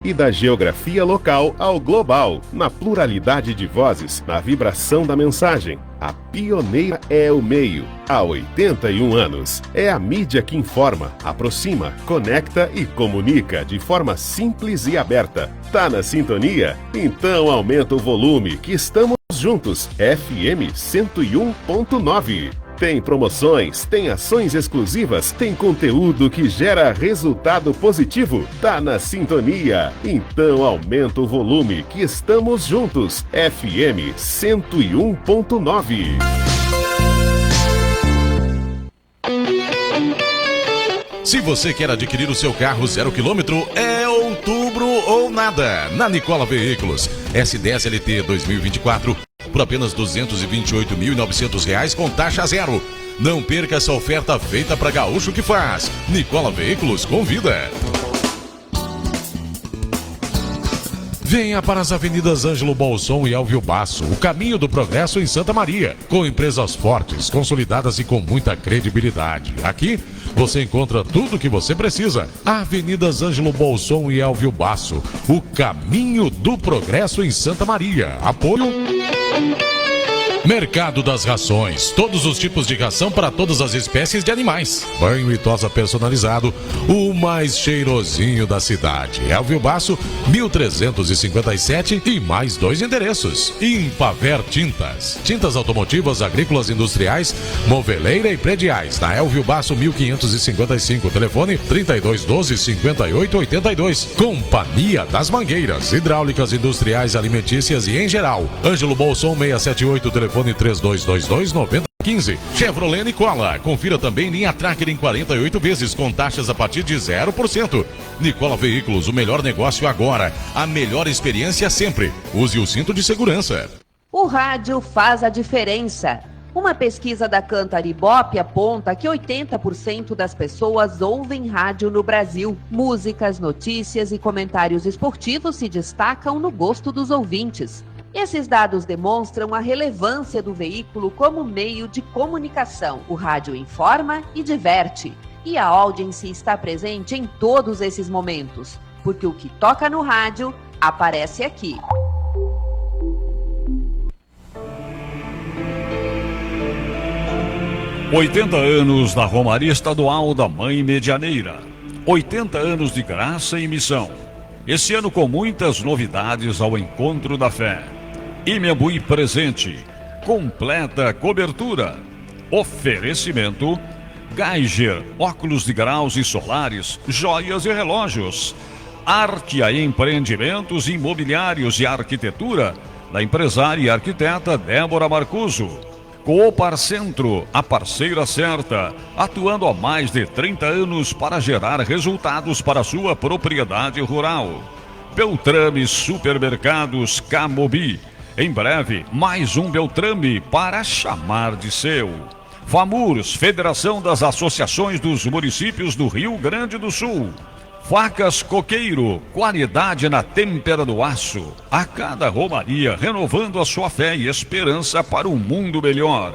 e da geografia local ao global, na pluralidade de vozes, na vibração da mensagem. A pioneira é o meio. Há 81 anos. É a mídia que informa, aproxima, conecta e comunica de forma simples e aberta. Tá na sintonia? Então aumenta o volume que estamos juntos. FM 101.9. Tem promoções, tem ações exclusivas, tem conteúdo que gera resultado positivo. Tá na sintonia? Então aumenta o volume que estamos juntos. FM 101.9. Se você quer adquirir o seu carro 0 km, é outubro ou nada. Na Nicola Veículos, S10 LT 2024, por apenas R$ 228.900 com taxa zero. Não perca essa oferta feita para gaúcho que faz. Nicola Veículos convida. Venha para as avenidas Ângelo Bolson e Elvio Basso, o caminho do progresso em Santa Maria, com empresas fortes, consolidadas e com muita credibilidade. Aqui você encontra tudo o que você precisa. Avenidas Ângelo Bolson e Elvio Basso, o caminho do progresso em Santa Maria. Apoio Mercado das Rações, todos os tipos de ração para todas as espécies de animais. Banho e tosa personalizado, o mais cheirosinho da cidade. Elvio Basso, 1357 e mais 2 endereços. Impaver Tintas, tintas automotivas, agrícolas, industriais, moveleira e prediais. Na Elvio Basso, 1555, telefone 3212-5882. Companhia das Mangueiras, hidráulicas, industriais, alimentícias e em geral. Ângelo Bolson, 678, telefone 3222-9015. Chevrolet Nicola. Confira também linha Tracker em 48 vezes com taxas a partir de 0%. Nicola Veículos, o melhor negócio agora. A melhor experiência sempre. Use o cinto de segurança. O rádio faz a diferença. Uma pesquisa da Cantar Ibope aponta que 80% das pessoas ouvem rádio no Brasil. Músicas, notícias e comentários esportivos se destacam no gosto dos ouvintes. Esses dados demonstram a relevância do veículo como meio de comunicação. O rádio informa e diverte. E a audiência está presente em todos esses momentos, porque o que toca no rádio aparece aqui. ...80 anos da Romaria Estadual da Mãe Medianeira. 80 anos de graça e missão. Esse ano com muitas novidades ao encontro da fé. Imembuí presente, completa cobertura. Oferecimento: Geiger, óculos de graus e solares, joias e relógios. Arquia Empreendimentos Imobiliários e Arquitetura, da empresária e arquiteta Débora Marcuso. Coopar Centro, a parceira certa, atuando há mais de 30 anos para gerar resultados para sua propriedade rural. Beltrame Supermercados Camobi. Em breve, mais um Beltrame para chamar de seu. FAMURS, Federação das Associações dos Municípios do Rio Grande do Sul. Facas Coqueiro, qualidade na têmpera do aço. A cada romaria, renovando a sua fé e esperança para um mundo melhor.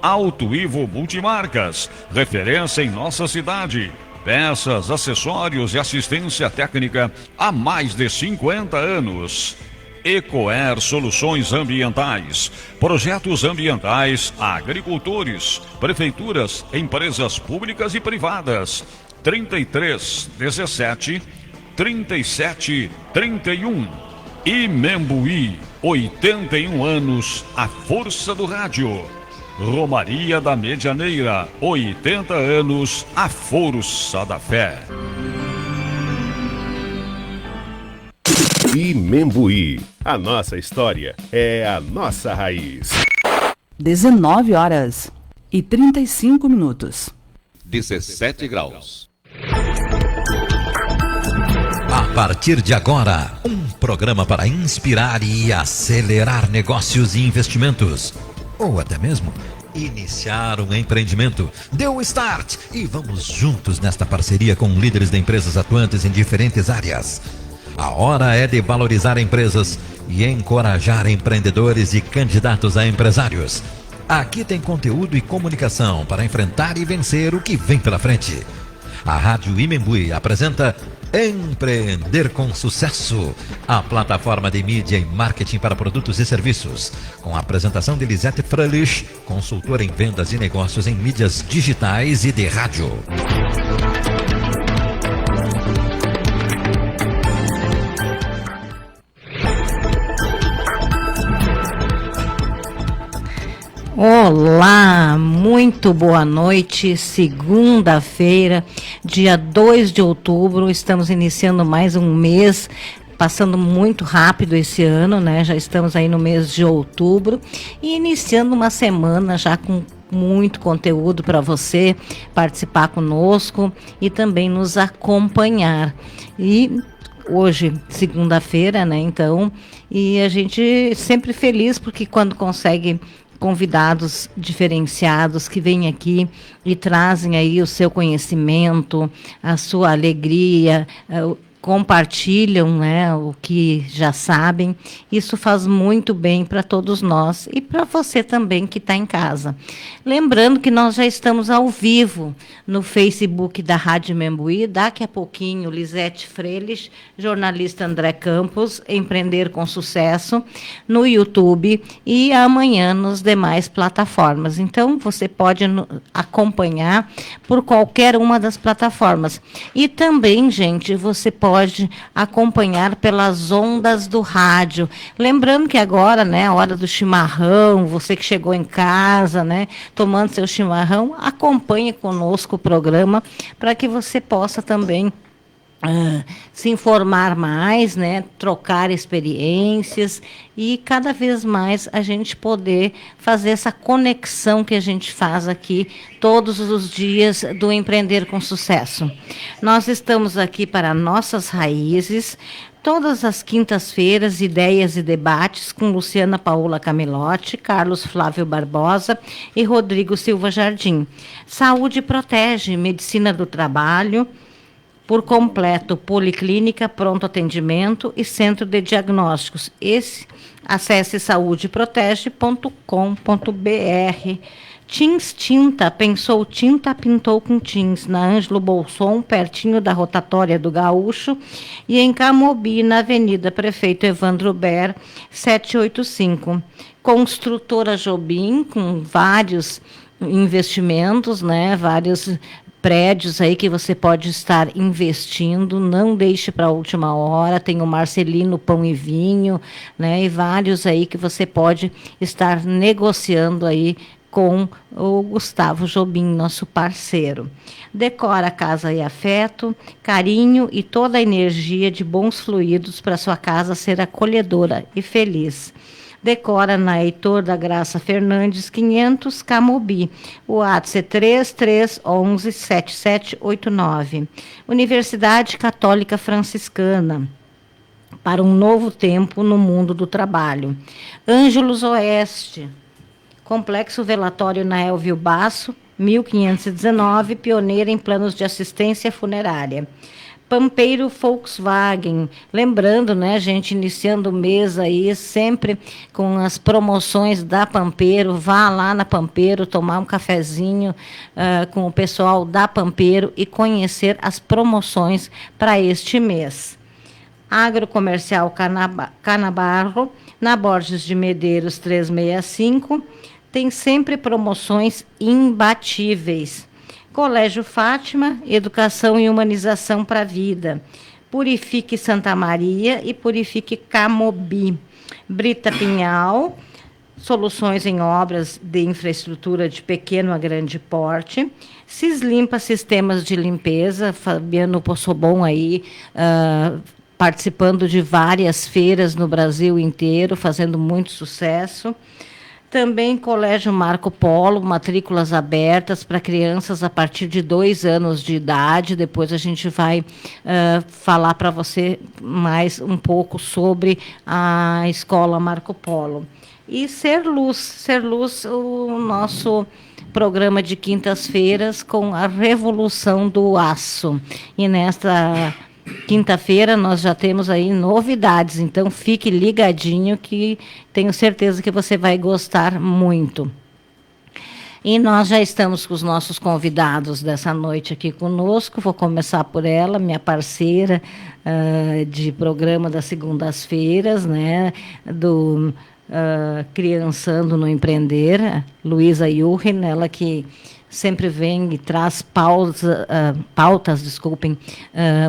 Auto Ivo Multimarcas, referência em nossa cidade. Peças, acessórios e assistência técnica há mais de 50 anos. Ecoer Soluções Ambientais, projetos ambientais a agricultores, prefeituras, empresas públicas e privadas. 33 17 37 31. Imembuí, 81 anos, a força do rádio. Romaria da Medianeira, 80 anos, a força da fé. Imembuí, a nossa história é a nossa raiz. 19 horas e 35 minutos. 17 graus. A partir de agora, um programa para inspirar e acelerar negócios e investimentos. Ou até mesmo iniciar um empreendimento. Dê o start e vamos juntos nesta parceria com líderes de empresas atuantes em diferentes áreas. A hora é de valorizar empresas e encorajar empreendedores e candidatos a empresários. Aqui tem conteúdo e comunicação para enfrentar e vencer o que vem pela frente. A Rádio Imembuí apresenta Empreender com Sucesso, a plataforma de mídia e marketing para produtos e serviços, com a apresentação de Lisete Fröhlich, consultora em vendas e negócios em mídias digitais e de rádio. Olá, muito boa noite, segunda-feira, dia 2 de outubro, estamos iniciando mais um mês, passando muito rápido esse ano, né? Já estamos aí no mês de outubro e iniciando uma semana já com muito conteúdo para você participar conosco e também nos acompanhar. E hoje, segunda-feira, né? Então, e a gente sempre feliz porque quando consegue convidados diferenciados que vêm aqui e trazem aí o seu conhecimento, a sua alegria, compartilham, né, o que já sabem. Isso faz muito bem para todos nós e para você também que está em casa. Lembrando que nós já estamos ao vivo no Facebook da Rádio Imembuí. Daqui a pouquinho, Lisete Fröhlich, jornalista André Campos, Empreender com Sucesso, no YouTube e amanhã nas demais plataformas. Então, você pode acompanhar por qualquer uma das plataformas. E também, gente, você pode acompanhar pelas ondas do rádio. Lembrando que agora, né, a hora do chimarrão, você que chegou em casa, né, tomando seu chimarrão, acompanhe conosco o programa para que você possa também se informar mais, né, trocar experiências e cada vez mais a gente poder fazer essa conexão que a gente faz aqui todos os dias do Empreender com Sucesso. Nós estamos aqui para nossas raízes, todas as quintas-feiras, ideias e debates com Luciana Paola Camilotti, Carlos Flávio Barbosa e Rodrigo Silva Jardim. Saúde protege, medicina do trabalho, por completo, policlínica, pronto atendimento e centro de diagnósticos. Acesse saudeprotege.com.br. Tins Tinta, pensou tinta, pintou com Tins, na Ângelo Bolson, pertinho da rotatória do Gaúcho, e em Camobi, na Avenida Prefeito Evandro Ber, 785. Construtora Jobim, com vários investimentos, né, vários prédios aí que você pode estar investindo, não deixe para a última hora, tem o Marcelino Pão e Vinho, né, e vários aí que você pode estar negociando aí com o Gustavo Jobim, nosso parceiro. Decora Casa e Afeto, carinho e toda a energia de bons fluidos para sua casa ser acolhedora e feliz. Decora na Heitor da Graça Fernandes, 500 Camobi. O WhatsApp é 3311-7789. Universidade Católica Franciscana, para um novo tempo no mundo do trabalho. Ângelos Oeste, Complexo Velatório na Elvio Basso, 1519, pioneira em planos de assistência funerária. Pampeiro Volkswagen, lembrando, né, gente, iniciando o mês aí, sempre com as promoções da Pampeiro, vá lá na Pampeiro, tomar um cafezinho com o pessoal da Pampeiro e conhecer as promoções para este mês. Agrocomercial Canabarro, na Borges de Medeiros 365, tem sempre promoções imbatíveis. Colégio Fátima, Educação e Humanização para a Vida. Purifique Santa Maria e Purifique Camobi. Brita Pinhal, soluções em obras de infraestrutura de pequeno a grande porte. Cislimpa Sistemas de Limpeza, Fabiano Possobon aí, participando de várias feiras no Brasil inteiro, fazendo muito sucesso. Também Colégio Marco Polo, matrículas abertas para crianças a partir de 2 anos de idade. Depois a gente vai falar para você mais um pouco sobre a Escola Marco Polo. E Ser Luz, o nosso programa de quintas-feiras com a Revolução do Aço. E nesta quinta-feira nós já temos aí novidades, então fique ligadinho que tenho certeza que você vai gostar muito. E nós já estamos com os nossos convidados dessa noite aqui conosco. Vou começar por ela, minha parceira de programa das segundas-feiras, né, do Criançando no Empreender, Luísa Yuchen, ela que sempre vem e traz pautas,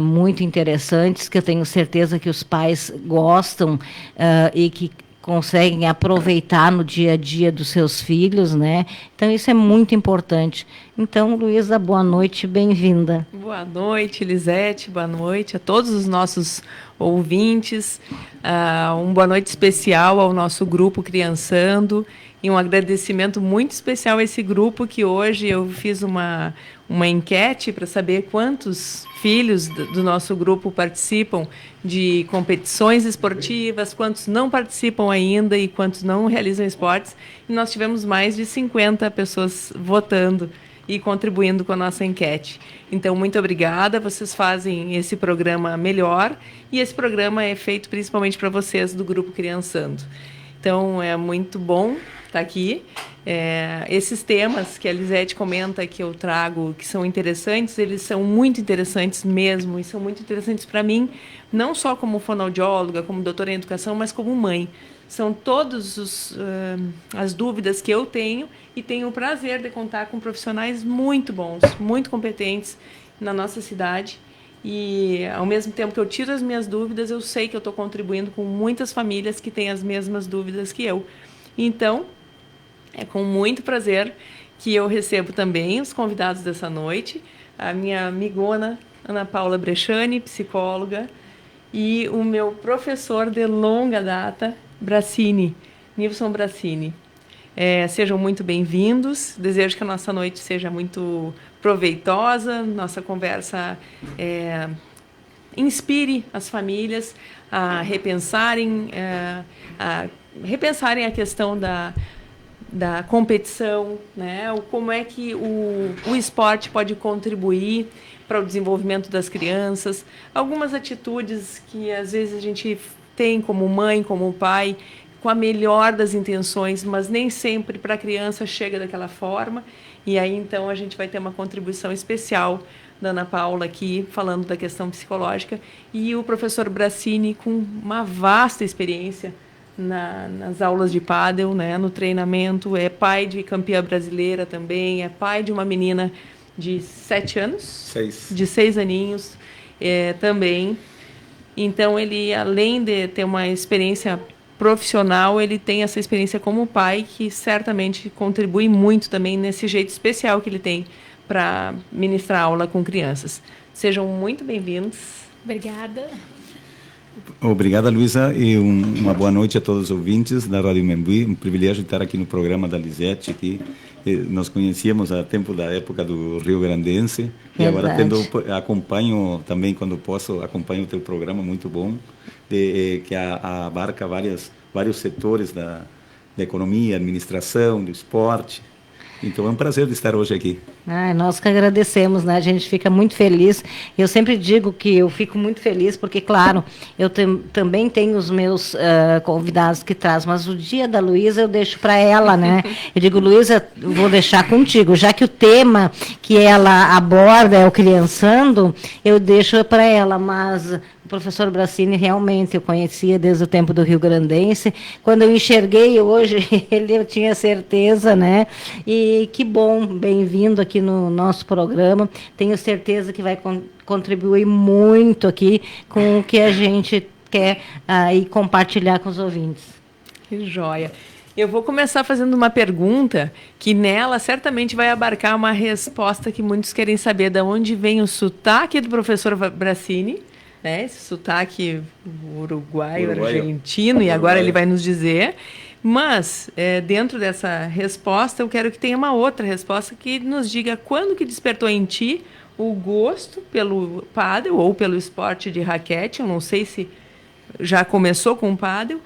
muito interessantes, que eu tenho certeza que os pais gostam e que conseguem aproveitar no dia a dia dos seus filhos, né? Então, isso é muito importante. Então, Luísa, boa noite, bem-vinda. Boa noite, Elisete, boa noite a todos os nossos ouvintes. Boa noite especial ao nosso grupo Criançando e um agradecimento muito especial a esse grupo, que hoje eu fiz uma enquete para saber quantos filhos do nosso grupo participam de competições esportivas, quantos não participam ainda e quantos não realizam esportes. E nós tivemos mais de 50 pessoas votando e contribuindo com a nossa enquete. Então, muito obrigada. Vocês fazem esse programa melhor e esse programa é feito principalmente para vocês do Grupo Criançando. Então, é muito bom estar aqui. Esses temas que a Elisete comenta que eu trago, que são interessantes, eles são muito interessantes mesmo, e são muito interessantes para mim, não só como fonoaudióloga, como doutora em educação, mas como mãe. São todas as dúvidas que eu tenho, e tenho o prazer de contar com profissionais muito bons, muito competentes na nossa cidade. E, ao mesmo tempo que eu tiro as minhas dúvidas, eu sei que eu estou contribuindo com muitas famílias que têm as mesmas dúvidas que eu. Então, é com muito prazer que eu recebo também os convidados dessa noite, a minha amigona Ana Paula Brechani, psicóloga, e o meu professor de longa data, Bracini, Nilson Bracini. Sejam muito bem-vindos, desejo que a nossa noite seja muito proveitosa, nossa conversa inspire as famílias a repensarem a questão da competição, né? Como é que o esporte pode contribuir para o desenvolvimento das crianças, algumas atitudes que às vezes a gente tem como mãe, como pai, com a melhor das intenções, mas nem sempre para a criança chega daquela forma. E aí, então, a gente vai ter uma contribuição especial da Ana Paula aqui, falando da questão psicológica, e o professor Bracini, com uma vasta experiência nas aulas de pádel, né, no treinamento, é pai de campeã brasileira também, é pai de uma menina de 7 anos? De 6 aninhos também. Então, ele, além de ter uma experiência profissional, ele tem essa experiência como pai, que certamente contribui muito também nesse jeito especial que ele tem para ministrar aula com crianças. Sejam muito bem-vindos. Obrigada. Obrigada, Luísa, e uma boa noite a todos os ouvintes da Rádio Membuí. Um privilégio estar aqui no programa da Lisete, que nós conhecíamos há tempo da época do Rio Grandense. E agora acompanho também, quando posso, acompanho o teu programa, muito bom, que abarca vários setores da economia, administração, do esporte. Então, é um prazer de estar hoje aqui. Nós que agradecemos, né? A gente fica muito feliz. Eu sempre digo que eu fico muito feliz, porque, claro, eu também tenho os meus convidados que traz, mas o dia da Luísa eu deixo para ela, né? Eu digo, Luísa, vou deixar contigo, já que o tema que ela aborda é o Criançando, eu deixo para ela, mas o professor Bracini realmente eu conhecia desde o tempo do Rio Grandense. Quando eu enxerguei hoje, eu tinha certeza, né? E que bom, bem-vindo aqui no nosso programa. Tenho certeza que vai contribuir muito aqui com o que a gente quer aí compartilhar com os ouvintes. Que joia. Eu vou começar fazendo uma pergunta que nela certamente vai abarcar uma resposta que muitos querem saber, de onde vem o sotaque do professor Bracini, né? Esse sotaque uruguaio, argentino, e agora ele vai nos dizer. Mas, dentro dessa resposta, eu quero que tenha uma outra resposta que nos diga quando que despertou em ti o gosto pelo pádel ou pelo esporte de raquete. Eu não sei se já começou com o pádel.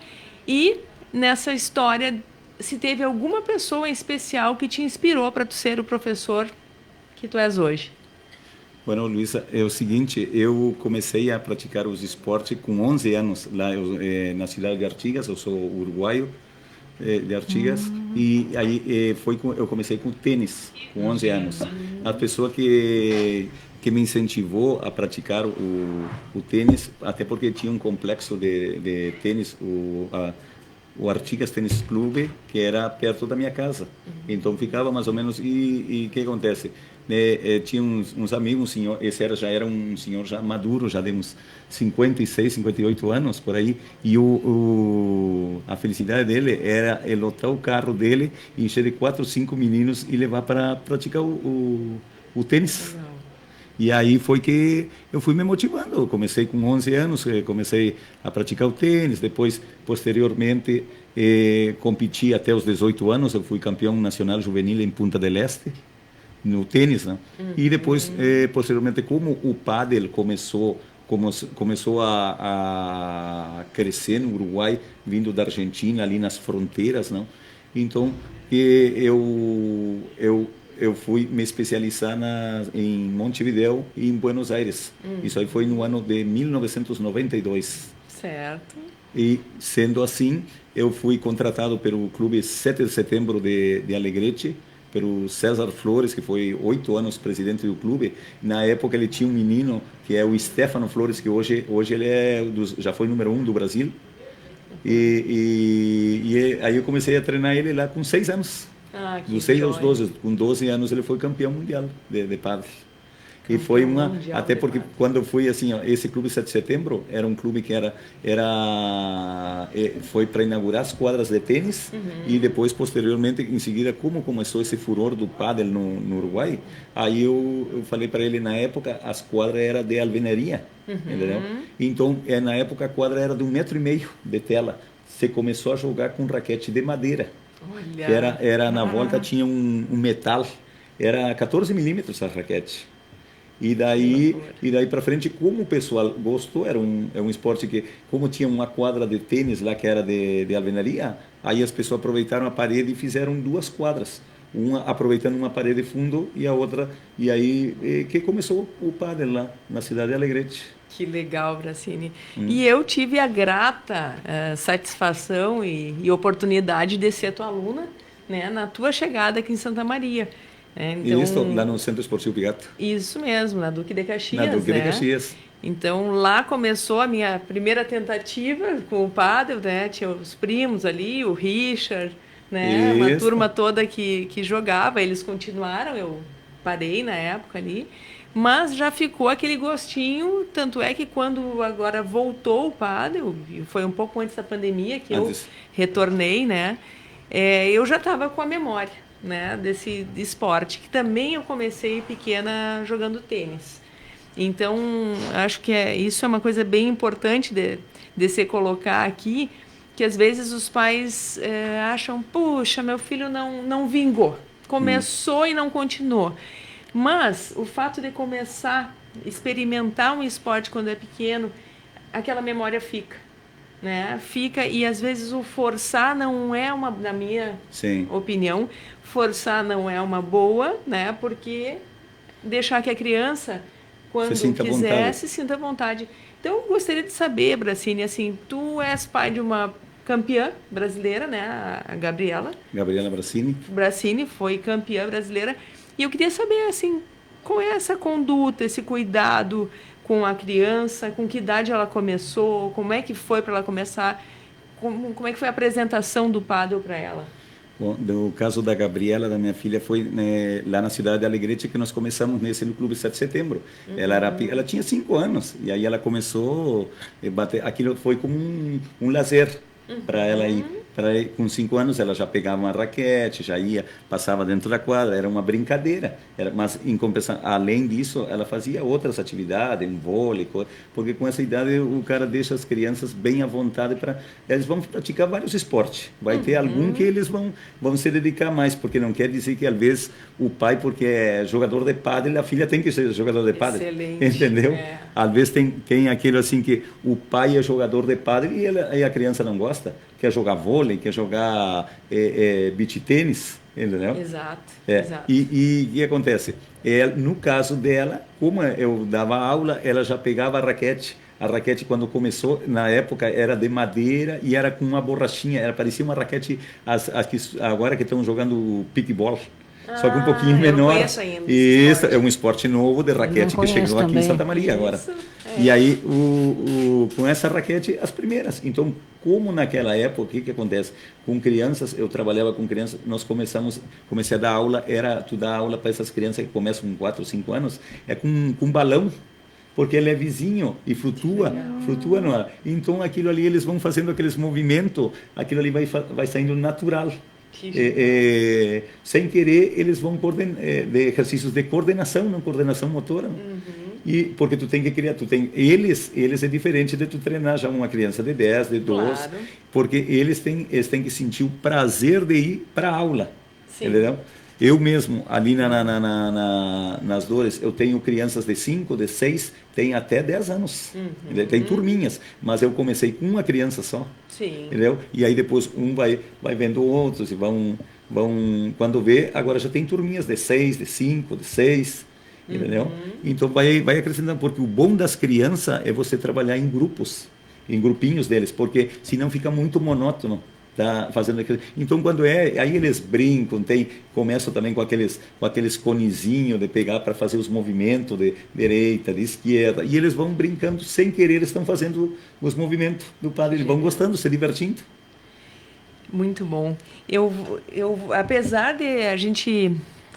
E nessa história, se teve alguma pessoa em especial que te inspirou para tu ser o professor que tu és hoje. Bueno, Luísa, é o seguinte, eu comecei a praticar os esportes com 11 anos lá na cidade de Artigas, eu sou uruguaio, de Artigas, e aí eu comecei com tênis, com 11 anos. A pessoa que me incentivou a praticar o tênis, até porque tinha um complexo de tênis, o Artigas Tênis Clube, que era perto da minha casa. Então ficava mais ou menos, e o que acontece? Tinha uns amigos, um senhor, já era um senhor já maduro, já de uns 56, 58 anos, por aí, e a felicidade dele era lotar o carro dele, encher de 4 ou 5 meninos e levar para praticar o tênis. E aí foi que eu fui me motivando. Eu comecei com 11 anos, comecei a praticar o tênis, depois, posteriormente, competi até os 18 anos, eu fui campeão nacional juvenil em Punta del Este, no tênis, né? E depois, posteriormente, como o pádel começou a crescer no Uruguai, vindo da Argentina, ali nas fronteiras, não? Então, eu fui me especializar em Montevideo e em Buenos Aires. Isso aí foi no ano de 1992. Certo. E, sendo assim, eu fui contratado pelo Clube 7 de Setembro de Alegrete, pelo César Flores, que foi 8 anos presidente do clube. Na época ele tinha um menino, que é o Stefano Flores, que hoje ele já foi número 1 do Brasil. E aí eu comecei a treinar ele lá com 6 anos. Dos 6 aos 12. Com 12 anos ele foi campeão mundial de pádel. E foi até porque quando eu fui assim, esse clube 7 de Setembro era um clube que foi para inaugurar as quadras de tênis, e depois, posteriormente, em seguida, como começou esse furor do pádel no Uruguai, aí eu falei para ele, na época as quadras eram de alvenaria, entendeu? Então, na época a quadra era de 1,5 metro de tela. Você começou a jogar com raquete de madeira. Olha. Que era na volta tinha um metal, era 14 milímetros a raquete. E daí para frente, como o pessoal gostou, é um esporte que, como tinha uma quadra de tênis lá que era de alvenaria, aí as pessoas aproveitaram a parede e fizeram 2 quadras, uma aproveitando uma parede de fundo e a outra, e aí que começou o pádel lá na cidade de Alegrete. Que legal, Bracini. E eu tive a grata satisfação e oportunidade de ser tua aluna, né, na tua chegada aqui em Santa Maria. Então, isso, lá no Centro Esportivo Bigato. Isso mesmo, na Duque de Caxias. Na Duque de Caxias. Então, lá começou a minha primeira tentativa com o pádel, né? Tinha os primos ali, o Richard, né? Isso. Uma turma toda que jogava, eles continuaram, eu parei na época ali. Mas já ficou aquele gostinho, tanto é que quando agora voltou o pádel, foi um pouco antes da pandemia que eu retornei, né? Eu já estava com a memória, né, desse esporte, que também eu comecei pequena jogando tênis. Então, acho que isso é uma coisa bem importante de se colocar aqui, que às vezes os pais acham, puxa, meu filho não vingou, começou e não continuou. Mas o fato de começar a experimentar um esporte quando é pequeno, aquela memória fica. Né? Fica, e às vezes o forçar não é na minha opinião, forçar não é uma boa, né? Porque deixar que a criança, quando quiser, se sinta à vontade. Então, eu gostaria de saber, Bracini, assim, tu és pai de uma campeã brasileira, né? A Gabriela Bracini. Bracini foi campeã brasileira. E eu queria saber, assim, qual é essa conduta, esse cuidado com a criança, com que idade ela começou, como é que foi para ela começar, como é que foi a apresentação do pádel para ela? Bom, no caso da Gabriela, da minha filha, foi lá na cidade de Alegrete que nós começamos no Clube 7 de Setembro. Ela tinha 5 anos, e aí ela começou a bater, aquilo foi como um lazer para ela ir. Com 5 anos ela já pegava uma raquete, já passava dentro da quadra, era uma brincadeira. Mas, em compensação, além disso, ela fazia outras atividades, vôlei, porque com essa idade o cara deixa as crianças bem à vontade eles vão praticar vários esportes. Vai ter algum que eles vão se dedicar mais, porque não quer dizer que, às vezes, o pai, porque é jogador de pádel, a filha tem que ser jogador de pádel. Excelente. Entendeu? Às vezes tem aquilo assim que o pai é jogador de pádel e a criança não gosta. Quer jogar vôlei, quer jogar beach tênis, entendeu? Exato. E o que acontece? No caso dela, como eu dava aula, ela já pegava a raquete A raquete, quando começou, na época, era de madeira e era com uma borrachinha. Parecia uma raquete, agora que estão jogando pickball. Só que um pouquinho menor. Não conheço ainda Isso é um esporte novo de raquete que chegou aqui em Santa Maria agora. E aí, com essa raquete, as primeiras. Então, como naquela época, o que acontece? Com crianças, eu trabalhava com crianças, comecei a dar aula, tu dá aula para essas crianças que começam com 4 ou 5 anos, com balão, porque ele é vizinho e flutua no ar. Então, aquilo ali, eles vão fazendo aqueles movimentos, aquilo ali vai saindo natural. Sem querer, eles vão de exercícios de coordenação, não coordenação motora. E porque tu tem que criar, eles é diferente de tu treinar já uma criança de 10, de 12, porque eles têm que sentir o prazer de ir para a aula. Entendeu? Eu mesmo, ali nas dores, eu tenho crianças de 5, de 6, tem até 10 anos. Tem turminhas, mas eu comecei com uma criança só. Entendeu? E aí depois vai vendo outros e vão quando vê, agora já tem turminhas de 6, de 5, de 6. Entendeu? Então vai acrescentando, porque o bom das crianças é você trabalhar em grupos, em grupinhos deles, porque senão fica muito monótono. Tá fazendo aquilo. Então, quando aí eles brincam, começam também com aqueles conezinhos de pegar para fazer os movimentos de direita, de esquerda, e eles vão brincando sem querer, eles estão fazendo os movimentos do padre, eles vão gostando, se divertindo. Muito bom. Eu apesar de a gente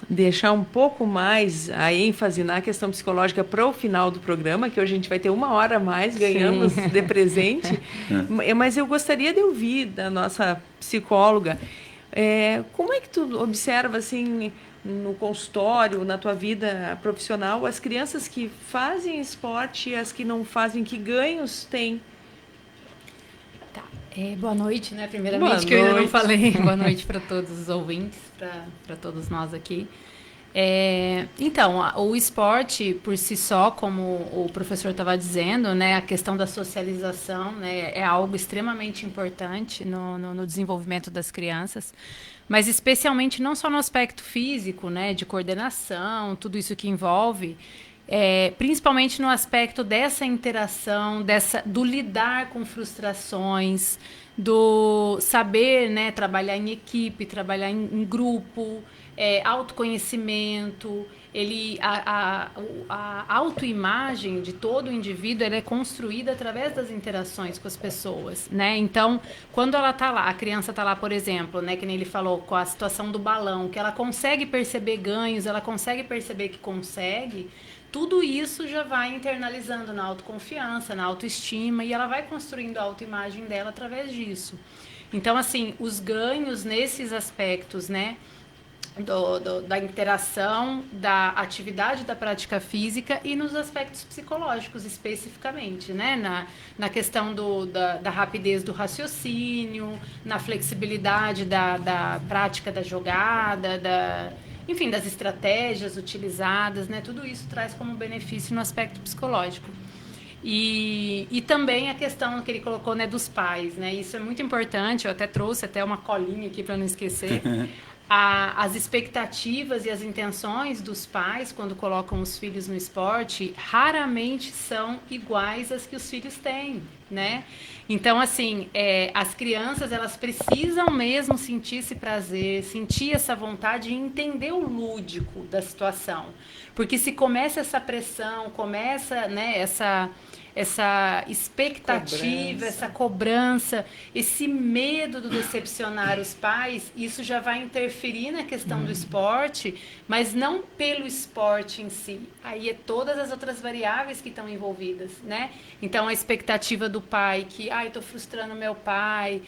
deixar um pouco mais a ênfase na questão psicológica para o final do programa, que hoje a gente vai ter 1 hora a mais, ganhamos de presente, mas eu gostaria de ouvir da nossa psicóloga, como é que tu observa, assim, no consultório, na tua vida profissional, as crianças que fazem esporte e as que não fazem, que ganhos têm? Boa noite, né? Primeiramente, que eu ainda não falei. Boa noite para todos os ouvintes, para todos nós aqui. Então, o esporte por si só, como o professor estava dizendo, né, a questão da socialização, né, é algo extremamente importante no desenvolvimento das crianças, mas especialmente não só no aspecto físico, né, de coordenação, tudo isso que envolve, principalmente no aspecto dessa interação, do lidar com frustrações, do saber, né, trabalhar em equipe, trabalhar em grupo, autoconhecimento. A autoimagem de todo indivíduo ela é construída através das interações com as pessoas, né? Então, quando ela está lá, a criança está lá, por exemplo, né, que nem ele falou, com a situação do balão, que ela consegue perceber ganhos, ela consegue perceber que consegue, tudo isso já vai internalizando na autoconfiança, na autoestima, e ela vai construindo a autoimagem dela através disso. Então, assim, os ganhos nesses aspectos, né, da interação, da atividade da prática física e nos aspectos psicológicos especificamente, né? Na questão da rapidez do raciocínio, na flexibilidade da prática da jogada, enfim, das estratégias utilizadas, né? Tudo isso traz como benefício no aspecto psicológico. E também a questão que ele colocou, né, dos pais, né? Isso é muito importante, eu até trouxe até uma colinha aqui para não esquecer. As expectativas e as intenções dos pais quando colocam os filhos no esporte raramente são iguais às que os filhos têm, né? Então, assim, as crianças, elas precisam mesmo sentir esse prazer, sentir essa vontade e entender o lúdico da situação. Porque se começa essa pressão, começa, né, essa expectativa, essa cobrança, esse medo do decepcionar os pais, isso já vai interferir na questão do esporte, mas não pelo esporte em si. Aí todas as outras variáveis que estão envolvidas, né? Então, a expectativa do pai, que, eu estou frustrando meu pai.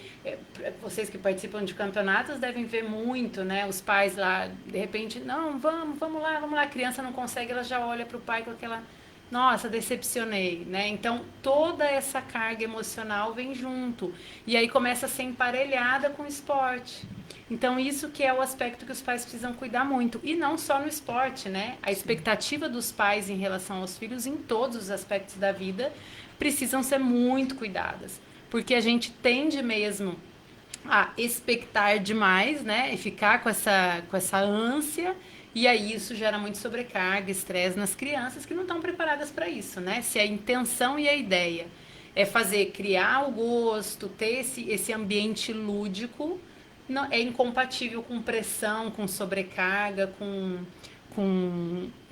Vocês que participam de campeonatos devem ver muito, né? Os pais lá, de repente, não, vamos lá, a criança não consegue, ela já olha para o pai com aquela... Nossa, decepcionei, né? Então, toda essa carga emocional vem junto. E aí começa a ser emparelhada com o esporte. Então, isso que é o aspecto que os pais precisam cuidar muito. E não só no esporte, né? A expectativa dos pais em relação aos filhos, em todos os aspectos da vida, precisam ser muito cuidadas. Porque a gente tende mesmo a expectar demais, né? E ficar com essa ânsia. E aí isso gera muito sobrecarga, estresse nas crianças que não estão preparadas para isso, né? Se a intenção e a ideia é criar o gosto, ter esse ambiente lúdico, não, é incompatível com pressão, com sobrecarga, com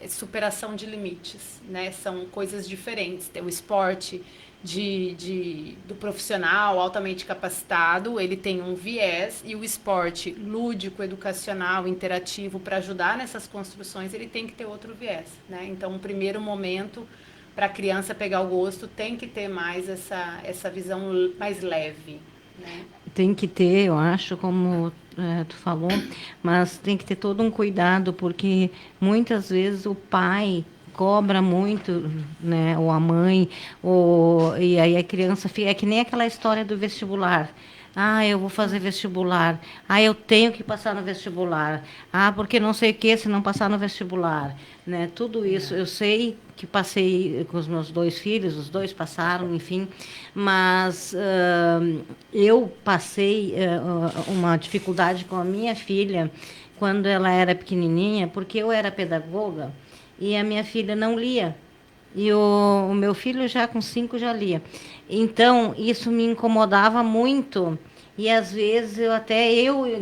superação de limites, né? São coisas diferentes. Tem o esporte do profissional altamente capacitado, ele tem um viés, e o esporte lúdico, educacional, interativo, para ajudar nessas construções, ele tem que ter outro viés, né? Então, o primeiro momento para a criança pegar o gosto tem que ter mais essa visão mais leve, né? Tem que ter, eu acho, como tu falou, mas tem que ter todo um cuidado, porque muitas vezes o pai cobra muito, né, ou a mãe, e aí a criança fica, é que nem aquela história do vestibular. Ah, eu vou fazer vestibular. Ah, eu tenho que passar no vestibular. Ah, porque não sei o que se não passar no vestibular. Né? Tudo isso, eu sei que passei com os meus 2 filhos, os 2 passaram, enfim, mas eu passei uma dificuldade com a minha filha quando ela era pequenininha, porque eu era pedagoga e a minha filha não lia. E o meu filho já com 5 já lia. Então, isso me incomodava muito. E às vezes eu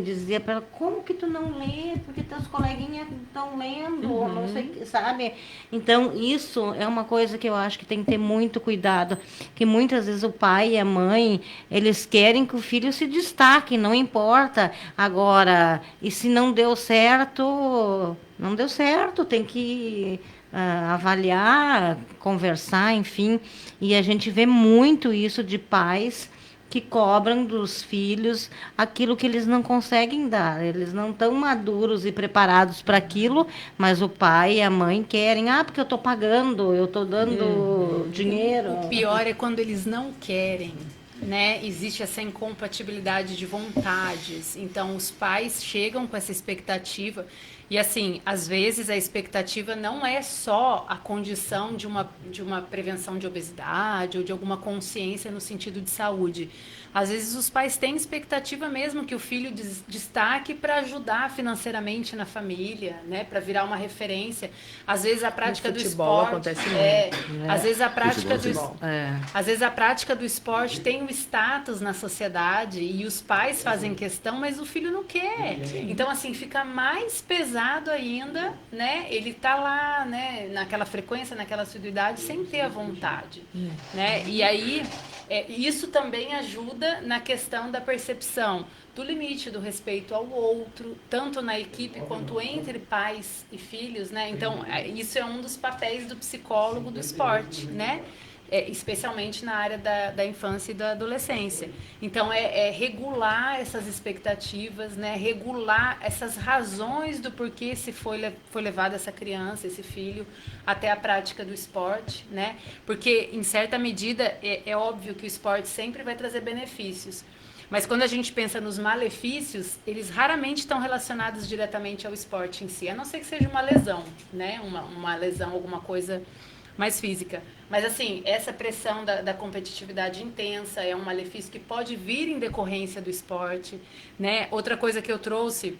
dizia para ela, como que tu não lê? Porque teus coleguinhas estão lendo, não sei, sabe? Então, isso é uma coisa que eu acho que tem que ter muito cuidado. Que muitas vezes o pai e a mãe, eles querem que o filho se destaque, não importa. Agora, e se não deu certo, não deu certo, tem que avaliar, conversar, enfim. E a gente vê muito isso de pais que cobram dos filhos aquilo que eles não conseguem dar. Eles não estão maduros e preparados para aquilo, mas o pai e a mãe querem. Porque eu estou pagando, eu estou dando dinheiro. O pior é quando eles não querem, né? Existe essa incompatibilidade de vontades. Então, os pais chegam com essa expectativa. E, assim, às vezes a expectativa não é só a condição de uma prevenção de obesidade ou de alguma consciência no sentido de saúde. Às vezes os pais têm expectativa mesmo que o filho destaque para ajudar financeiramente na família, né? Para virar uma referência. Às vezes a prática do esporte acontece muito. Às vezes a prática do esporte tem um status na sociedade e os pais fazem questão, mas o filho não quer. Então, assim, fica mais pesado ainda, né? Ele tá lá, né, naquela frequência, naquela assiduidade, sem ter a vontade, né? E aí, isso também ajuda na questão da percepção do limite, do respeito ao outro, tanto na equipe quanto entre pais e filhos, né? Então, isso é um dos papéis do psicólogo do esporte, né? Especialmente na área da infância e da adolescência. Então, regular essas expectativas, né? Regular essas razões do porquê se foi levada essa criança, esse filho, até a prática do esporte, né? Porque, em certa medida, é óbvio que o esporte sempre vai trazer benefícios. Mas quando a gente pensa nos malefícios, eles raramente estão relacionados diretamente ao esporte em si, a não ser que seja uma lesão, né? Uma lesão, alguma coisa mais física. Mas, assim, essa pressão da competitividade intensa é um malefício que pode vir em decorrência do esporte, né? Outra coisa que eu trouxe,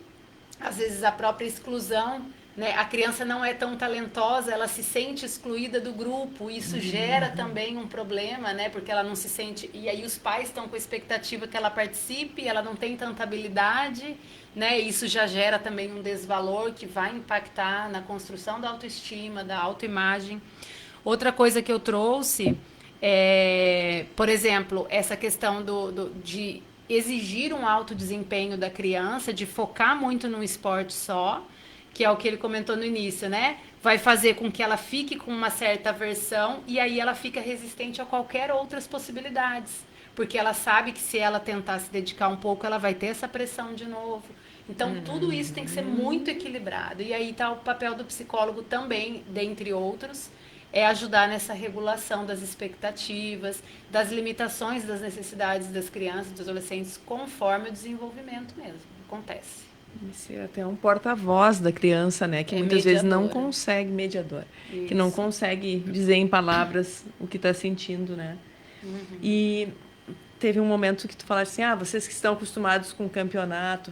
às vezes a própria exclusão, né? A criança não é tão talentosa, ela se sente excluída do grupo, isso gera também um problema, né? Porque ela não se sente... E aí os pais estão com a expectativa que ela participe, ela não tem tanta habilidade, né? Isso já gera também um desvalor que vai impactar na construção da autoestima, da autoimagem. Outra coisa que eu trouxe é, por exemplo, essa questão de exigir um alto desempenho da criança, de focar muito num esporte só, que é o que ele comentou no início, né? Vai fazer com que ela fique com uma certa aversão e aí ela fica resistente a qualquer outras possibilidades, porque ela sabe que se ela tentar se dedicar um pouco, ela vai ter essa pressão de novo. Então, tudo isso tem que ser muito equilibrado. E aí está o papel do psicólogo também, dentre outros, é ajudar nessa regulação das expectativas, das limitações das necessidades das crianças e dos adolescentes, conforme o desenvolvimento mesmo. Acontece. Esse é até um porta-voz da criança, né? Que muitas vezes não consegue, mediador, que não consegue dizer em palavras o que está sentindo, né? E teve um momento que tu falaste assim, vocês que estão acostumados com o campeonato,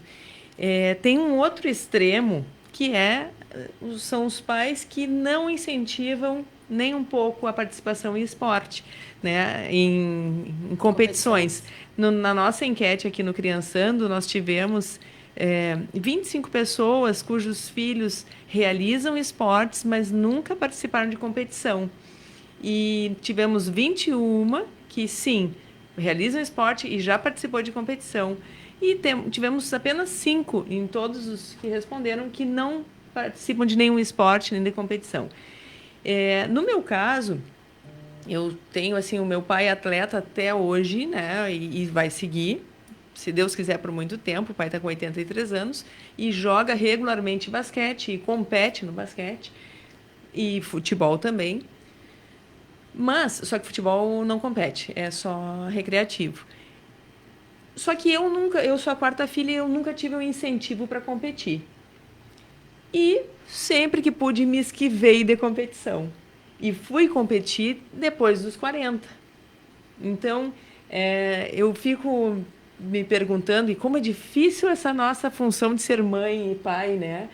tem um outro extremo que é são os pais que não incentivam nem um pouco a participação em esporte, né? Em competições. Na nossa enquete aqui no Criançando, nós tivemos 25 pessoas cujos filhos realizam esportes, mas nunca participaram de competição. E tivemos 21 que, sim, realizam esporte e já participou de competição. E tivemos apenas 5 em todos os que responderam que não participam de nenhum esporte, nem de competição. No meu caso, eu tenho assim, o meu pai é atleta até hoje, né, e vai seguir, se Deus quiser, por muito tempo. O pai está com 83 anos e joga regularmente basquete e compete no basquete e futebol também. Mas, só que futebol não compete, é só recreativo. Só que eu sou a quarta filha e eu nunca tive um incentivo para competir. E sempre que pude me esquivei de competição. E fui competir depois dos 40. Então, eu fico me perguntando, e como é difícil essa nossa função de ser mãe e pai, né?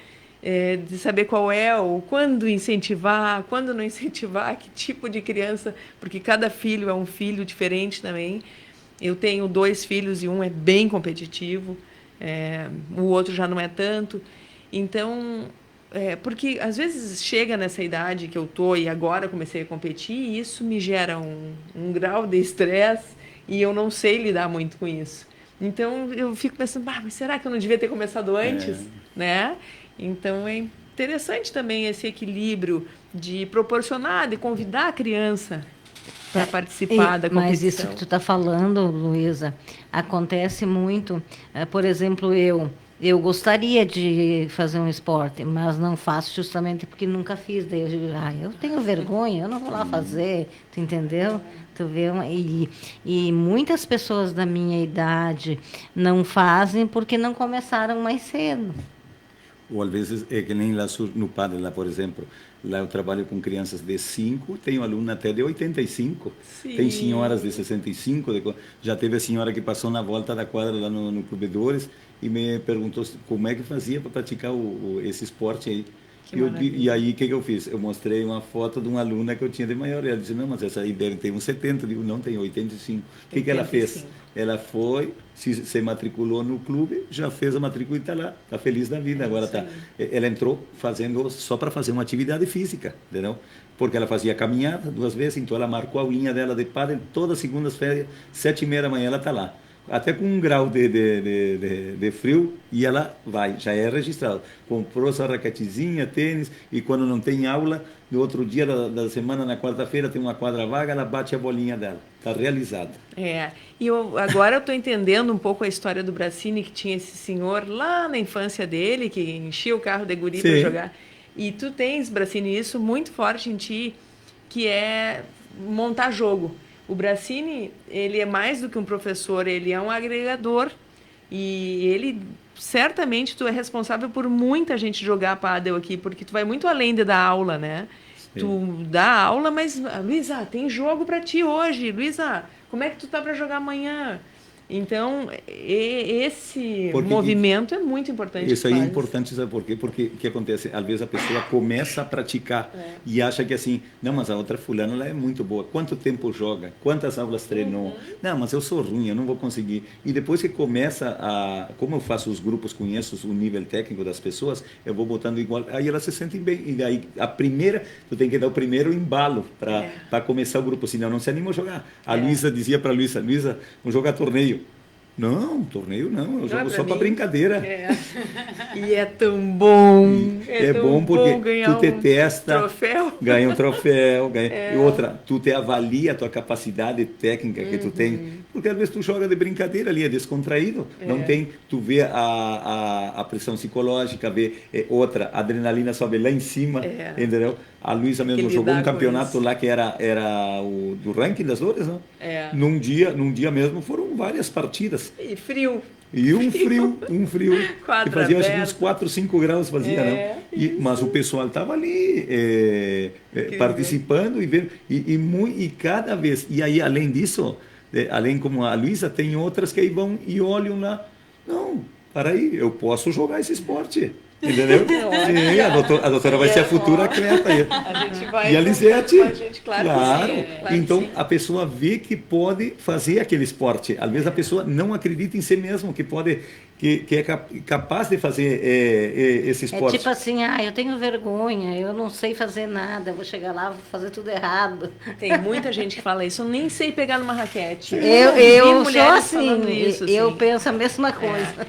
De saber qual é, ou quando incentivar, quando não incentivar, que tipo de criança, porque cada filho é um filho diferente também. Eu tenho 2 filhos e um é bem competitivo, o outro já não é tanto. Então, porque às vezes chega nessa idade que eu tô e agora comecei a competir, e isso me gera um grau de estresse e eu não sei lidar muito com isso. Então, eu fico pensando, mas será que eu não devia ter começado antes? Né? Então, é interessante também esse equilíbrio de proporcionar, de convidar a criança para participar da competição. Mas isso que tu está falando, Luísa, acontece muito. Por exemplo, eu gostaria de fazer um esporte, mas não faço justamente porque nunca fiz. Daí eu tenho vergonha, eu não vou lá fazer, tu entendeu? Tu vê, e muitas pessoas da minha idade não fazem porque não começaram mais cedo. Ou às vezes é que nem lá no Padre, lá, por exemplo, lá eu trabalho com crianças de 5, tenho aluno até de 85. Sim. Tem senhoras de 65, já teve a senhora que passou na volta da quadra lá no Clube Dores e me perguntou como é que fazia para praticar esse esporte aí. E aí, o que eu fiz? Eu mostrei uma foto de uma aluna que eu tinha de maior. Ela disse, não, mas essa aí deve ter uns 70. Eu digo, não, tem 85. O que ela fez? Ela foi, se matriculou no clube, já fez a matrícula e está lá. Está feliz da vida. Agora tá. Ela entrou fazendo só para fazer uma atividade física, entendeu? Porque ela fazia caminhada 2 vezes, então ela marcou a aulinha dela de pádel todas as segundas-feiras, 7h30 da manhã ela está lá. Até com 1 grau de frio, e ela vai, já é registrado. Comprou sua raquetezinha, tênis, e quando não tem aula, no outro dia da semana, na quarta-feira, tem uma quadra vaga, ela bate a bolinha dela. Está realizada. E agora eu estou entendendo um pouco a história do Bracini, que tinha esse senhor lá na infância dele, que enchia o carro de guri para jogar. E tu tens, Bracini, isso muito forte em ti, que é montar jogo. O Bracini, ele é mais do que um professor, ele é um agregador e ele, certamente, tu é responsável por muita gente jogar pádel aqui, porque tu vai muito além de dar aula, né? Sim. Tu dá aula, mas, Luísa, tem jogo para ti hoje. Luísa, como é que tu tá para jogar amanhã? Então, esse movimento é muito importante. Isso aí é importante, sabe por quê? Porque o que acontece? Às vezes a pessoa começa a praticar e acha que assim, não, mas a outra fulana ela é muito boa. Quanto tempo joga? Quantas aulas treinou? Não, mas eu sou ruim, eu não vou conseguir. E depois que começa como eu faço os grupos, conheço o nível técnico das pessoas, eu vou botando igual, aí elas se sentem bem. E daí, tu tem que dar o primeiro embalo para começar o grupo, senão não se anima a jogar. A Luísa dizia para a Luísa, vamos jogar torneio. Não, torneio não, eu jogo só para brincadeira. E é tão bom. É bom porque tu te testa, ganha um troféu, e outra, tu te avalia a tua capacidade técnica que tu tem, porque às vezes tu joga de brincadeira ali, é descontraído, não tem, tu vê a pressão psicológica, vê outra, a adrenalina sobe lá em cima, entendeu? A Luísa mesmo jogou um campeonato lá que era o do ranking das Dores, não? Num dia mesmo foram várias partidas. E frio. E um frio. Que fazia acho que uns 4, 5 graus fazia, não? Mas o pessoal estava ali participando e vendo. E cada vez. E aí, além disso, além como a Luísa, tem outras que aí vão e olham lá. Não, para aí, eu posso jogar esse esporte. Entendeu? Sim, a doutora vai ser a futura atleta. A gente vai e a Lisete, com a gente, claro. Então, a pessoa vê que pode fazer aquele esporte. Às vezes a pessoa não acredita em si mesmo, que é capaz de fazer esse esporte. É tipo assim, eu tenho vergonha, eu não sei fazer nada, eu vou chegar lá, vou fazer tudo errado. Tem muita gente que fala isso, eu nem sei pegar numa raquete. Eu sou assim, eu penso a mesma coisa.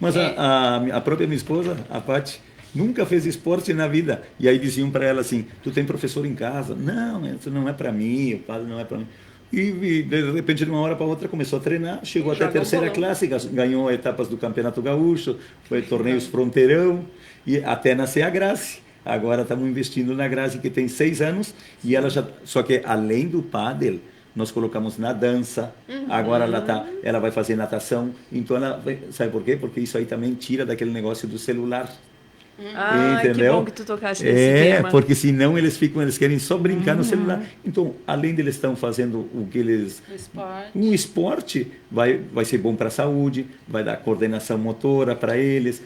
Mas a própria minha esposa, a Paty, nunca fez esporte na vida. E aí diziam para ela assim, tu tem professor em casa? Não, isso não é para mim, o padre não é para mim. E de repente, de uma hora para outra, começou a treinar, chegou até a terceira classe, ganhou etapas do Campeonato Gaúcho, foi torneios Fronteirão, e até nascer a Grazi. Agora estamos investindo na Grazi, que tem 6 anos, e ela já... Só que além do pádel, nós colocamos na dança, agora ela vai fazer natação, então sabe por quê? Porque isso aí também tira daquele negócio do celular. Entendeu? Que bom que tu tocaste nesse tema. Porque senão eles querem só brincar no celular. Então, além de eles estão fazendo o que eles... Um esporte vai ser bom para a saúde, vai dar coordenação motora para eles,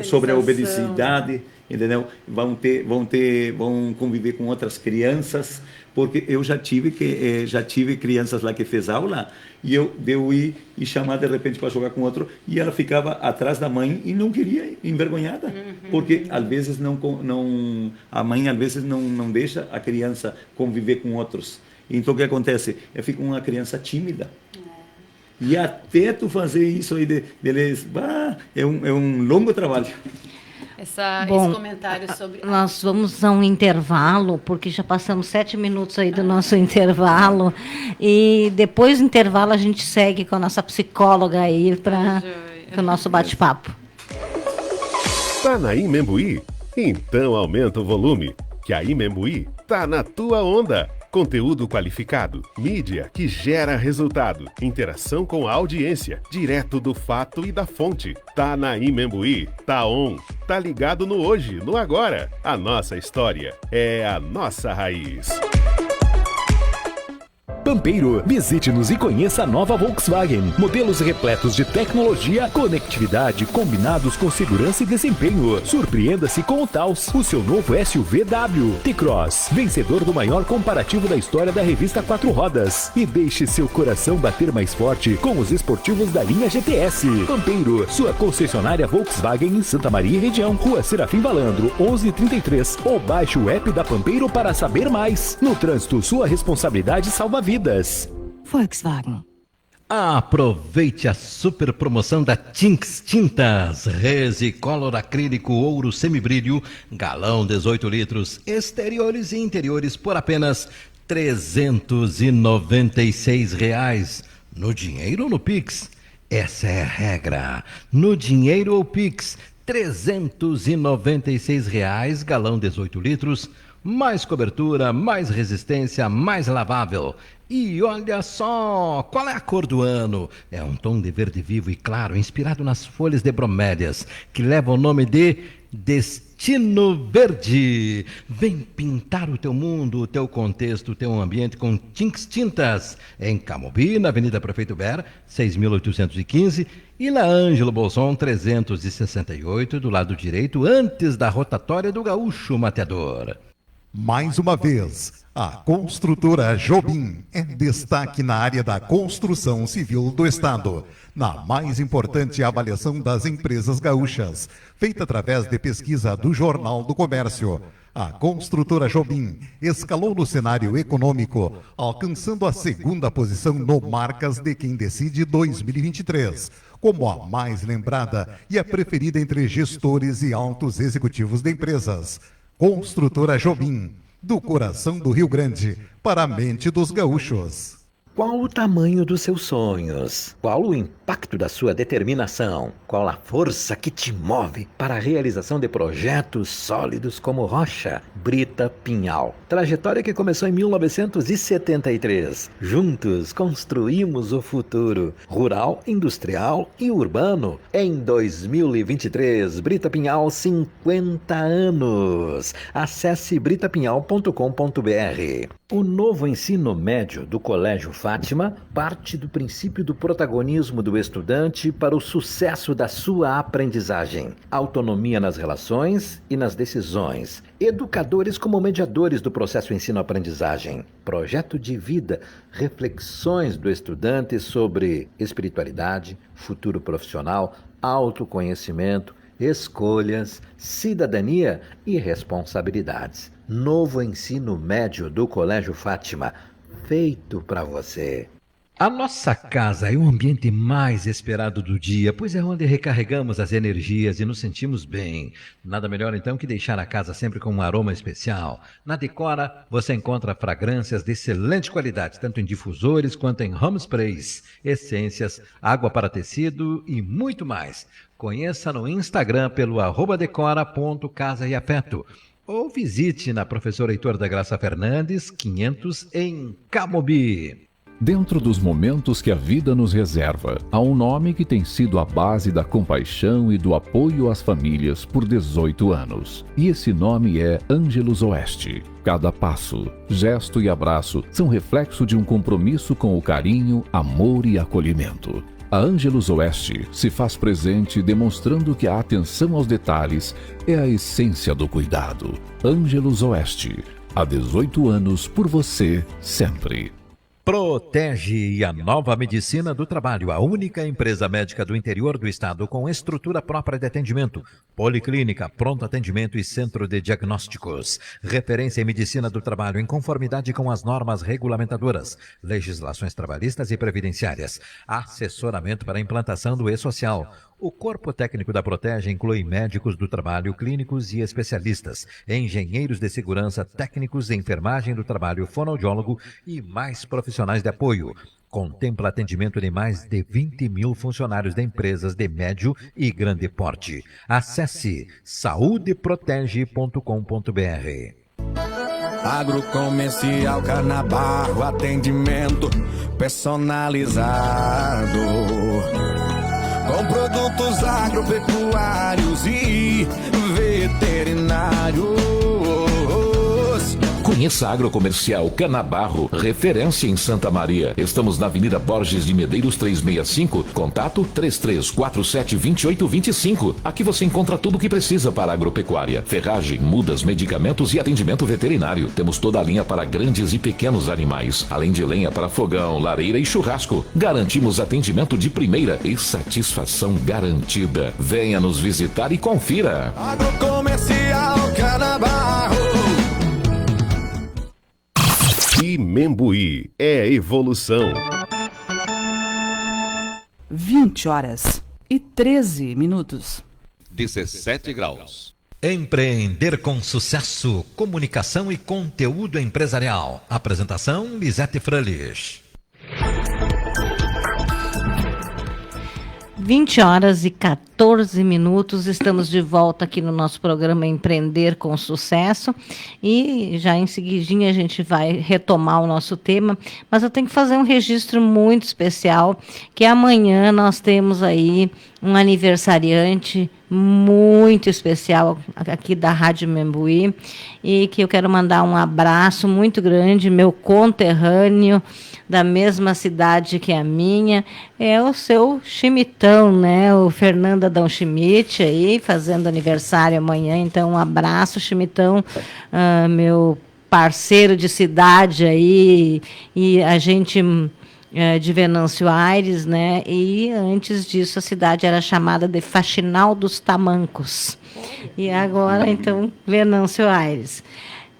sobre a obesidade, entendeu? Vão conviver com outras crianças, porque eu já tive crianças lá que fez aula e eu ir e chamar de repente para jogar com outro e ela ficava atrás da mãe e não queria, envergonhada, porque às vezes a mãe às vezes não deixa a criança conviver com outros. Então o que acontece? Fica uma criança tímida. E até tu fazer isso aí deles, é um longo trabalho. Esse comentário sobre... Nós vamos a um intervalo, porque já passamos 7 minutos aí do nosso intervalo. E depois do intervalo a gente segue com a nossa psicóloga aí para o nosso bate-papo. Tá na Imembuí? Então aumenta o volume, que a Imembuí tá na tua onda. Conteúdo qualificado, mídia que gera resultado, interação com a audiência, direto do fato e da fonte. Tá na Imembuí, tá on, tá ligado no hoje, no agora. A nossa história é a nossa raiz. Pampeiro, visite-nos e conheça a nova Volkswagen. Modelos repletos de tecnologia, conectividade, combinados com segurança e desempenho. Surpreenda-se com o Taos, o seu novo SUV-W. T-Cross, vencedor do maior comparativo da história da revista 4 Rodas. E deixe seu coração bater mais forte com os esportivos da linha GTS. Pampeiro, sua concessionária Volkswagen em Santa Maria e região. Rua Serafim Balandro, 1133. Ou baixe o app da Pampeiro para saber mais. No trânsito, sua responsabilidade salva vidas. Volkswagen. Aproveite a super promoção da Tinks Tintas. Resicolor acrílico ouro semibrilho, galão 18 litros, exteriores e interiores por apenas R$ 396. No dinheiro ou no Pix? Essa é a regra. No dinheiro ou Pix, R$ 396, galão 18 litros, mais cobertura, mais resistência, mais lavável. E olha só, qual é a cor do ano? É um tom de verde vivo e claro, inspirado nas folhas de bromélias, que leva o nome de Destino Verde. Vem pintar o teu mundo, o teu contexto, o teu ambiente com Tinks Tintas. Em Camobi, na Avenida Prefeito Ber, 6.815, e na Ângelo Bolson, 368, do lado direito, antes da rotatória do Gaúcho Mateador. Mais uma vez, a construtora Jobim é destaque na área da construção civil do Estado, na mais importante avaliação das empresas gaúchas, feita através de pesquisa do Jornal do Comércio. A construtora Jobim escalou no cenário econômico, alcançando a 2ª posição no Marcas de Quem Decide 2023, como a mais lembrada e a preferida entre gestores e altos executivos de empresas. Construtora Jobim, do coração do Rio Grande, para a mente dos gaúchos. Qual o tamanho dos seus sonhos? Qual o impacto da sua determinação? Qual a força que te move para a realização de projetos sólidos como rocha? Brita Pinhal. Trajetória que começou em 1973. Juntos construímos o futuro, rural, industrial e urbano. Em 2023, Brita Pinhal, 50 anos. Acesse britapinhal.com.br. O novo ensino médio do Colégio Fátima parte do princípio do protagonismo do estudante para o sucesso da sua aprendizagem. Autonomia nas relações e nas decisões. Educadores como mediadores do processo ensino-aprendizagem. Projeto de vida. Reflexões do estudante sobre espiritualidade, futuro profissional, autoconhecimento, escolhas, cidadania e responsabilidades. Novo ensino médio do Colégio Fátima, feito para você. A nossa casa é o ambiente mais esperado do dia, pois é onde recarregamos as energias e nos sentimos bem. Nada melhor então que deixar a casa sempre com um aroma especial. Na Decora você encontra fragrâncias de excelente qualidade, tanto em difusores quanto em home sprays, essências, água para tecido e muito mais. Conheça no Instagram pelo @decora.casa-e-afeto ou visite na Professor Heitor da Graça Fernandes, 500 em Camobi. Dentro dos momentos que a vida nos reserva, há um nome que tem sido a base da compaixão e do apoio às famílias por 18 anos. E esse nome é Ângelus Oeste. Cada passo, gesto e abraço são reflexo de um compromisso com o carinho, amor e acolhimento. A Ângelus Oeste se faz presente demonstrando que a atenção aos detalhes é a essência do cuidado. Ângelus Oeste, há 18 anos por você sempre. Protege e a Nova Medicina do Trabalho, a única empresa médica do interior do estado com estrutura própria de atendimento, policlínica, pronto atendimento e centro de diagnósticos. Referência em medicina do trabalho em conformidade com as normas regulamentadoras, legislações trabalhistas e previdenciárias. Assessoramento para a implantação do e-social. O corpo técnico da Protege inclui médicos do trabalho, clínicos e especialistas, engenheiros de segurança, técnicos de enfermagem do trabalho, fonoaudiólogo e mais profissionais de apoio. Contempla atendimento de mais de 20 mil funcionários de empresas de médio e grande porte. Acesse saudeprotege.com.br. Agrocomercial Canabarro, atendimento personalizado, com produtos agropecuários e veterinários. Conheça a Agrocomercial Canabarro, referência em Santa Maria. Estamos na Avenida Borges de Medeiros 365, contato 33472825. Aqui você encontra tudo o que precisa para a agropecuária: ferragem, mudas, medicamentos e atendimento veterinário. Temos toda a linha para grandes e pequenos animais, além de lenha para fogão, lareira e churrasco. Garantimos atendimento de primeira e satisfação garantida. Venha nos visitar e confira. Agrocomercial Canabarro. Imembuí é evolução. 20h13. 17 graus. Empreender com sucesso, comunicação e conteúdo empresarial. Apresentação Lisete Frölich. 20h14, estamos de volta aqui no nosso programa Empreender com Sucesso e já em seguidinha a gente vai retomar o nosso tema, mas eu tenho que fazer um registro muito especial, que amanhã nós temos aí um aniversariante muito especial aqui da Rádio Imembuí e que eu quero mandar um abraço muito grande, meu conterrâneo da mesma cidade que a minha, é o seu Chimitão, né? O Fernando Adão Schmidt aí, fazendo aniversário amanhã. Então, um abraço, Chimitão, meu parceiro de cidade aí, e a gente de Venâncio Aires, né? E antes disso a cidade era chamada de Faxinal dos Tamancos. E agora, então, Venâncio Aires.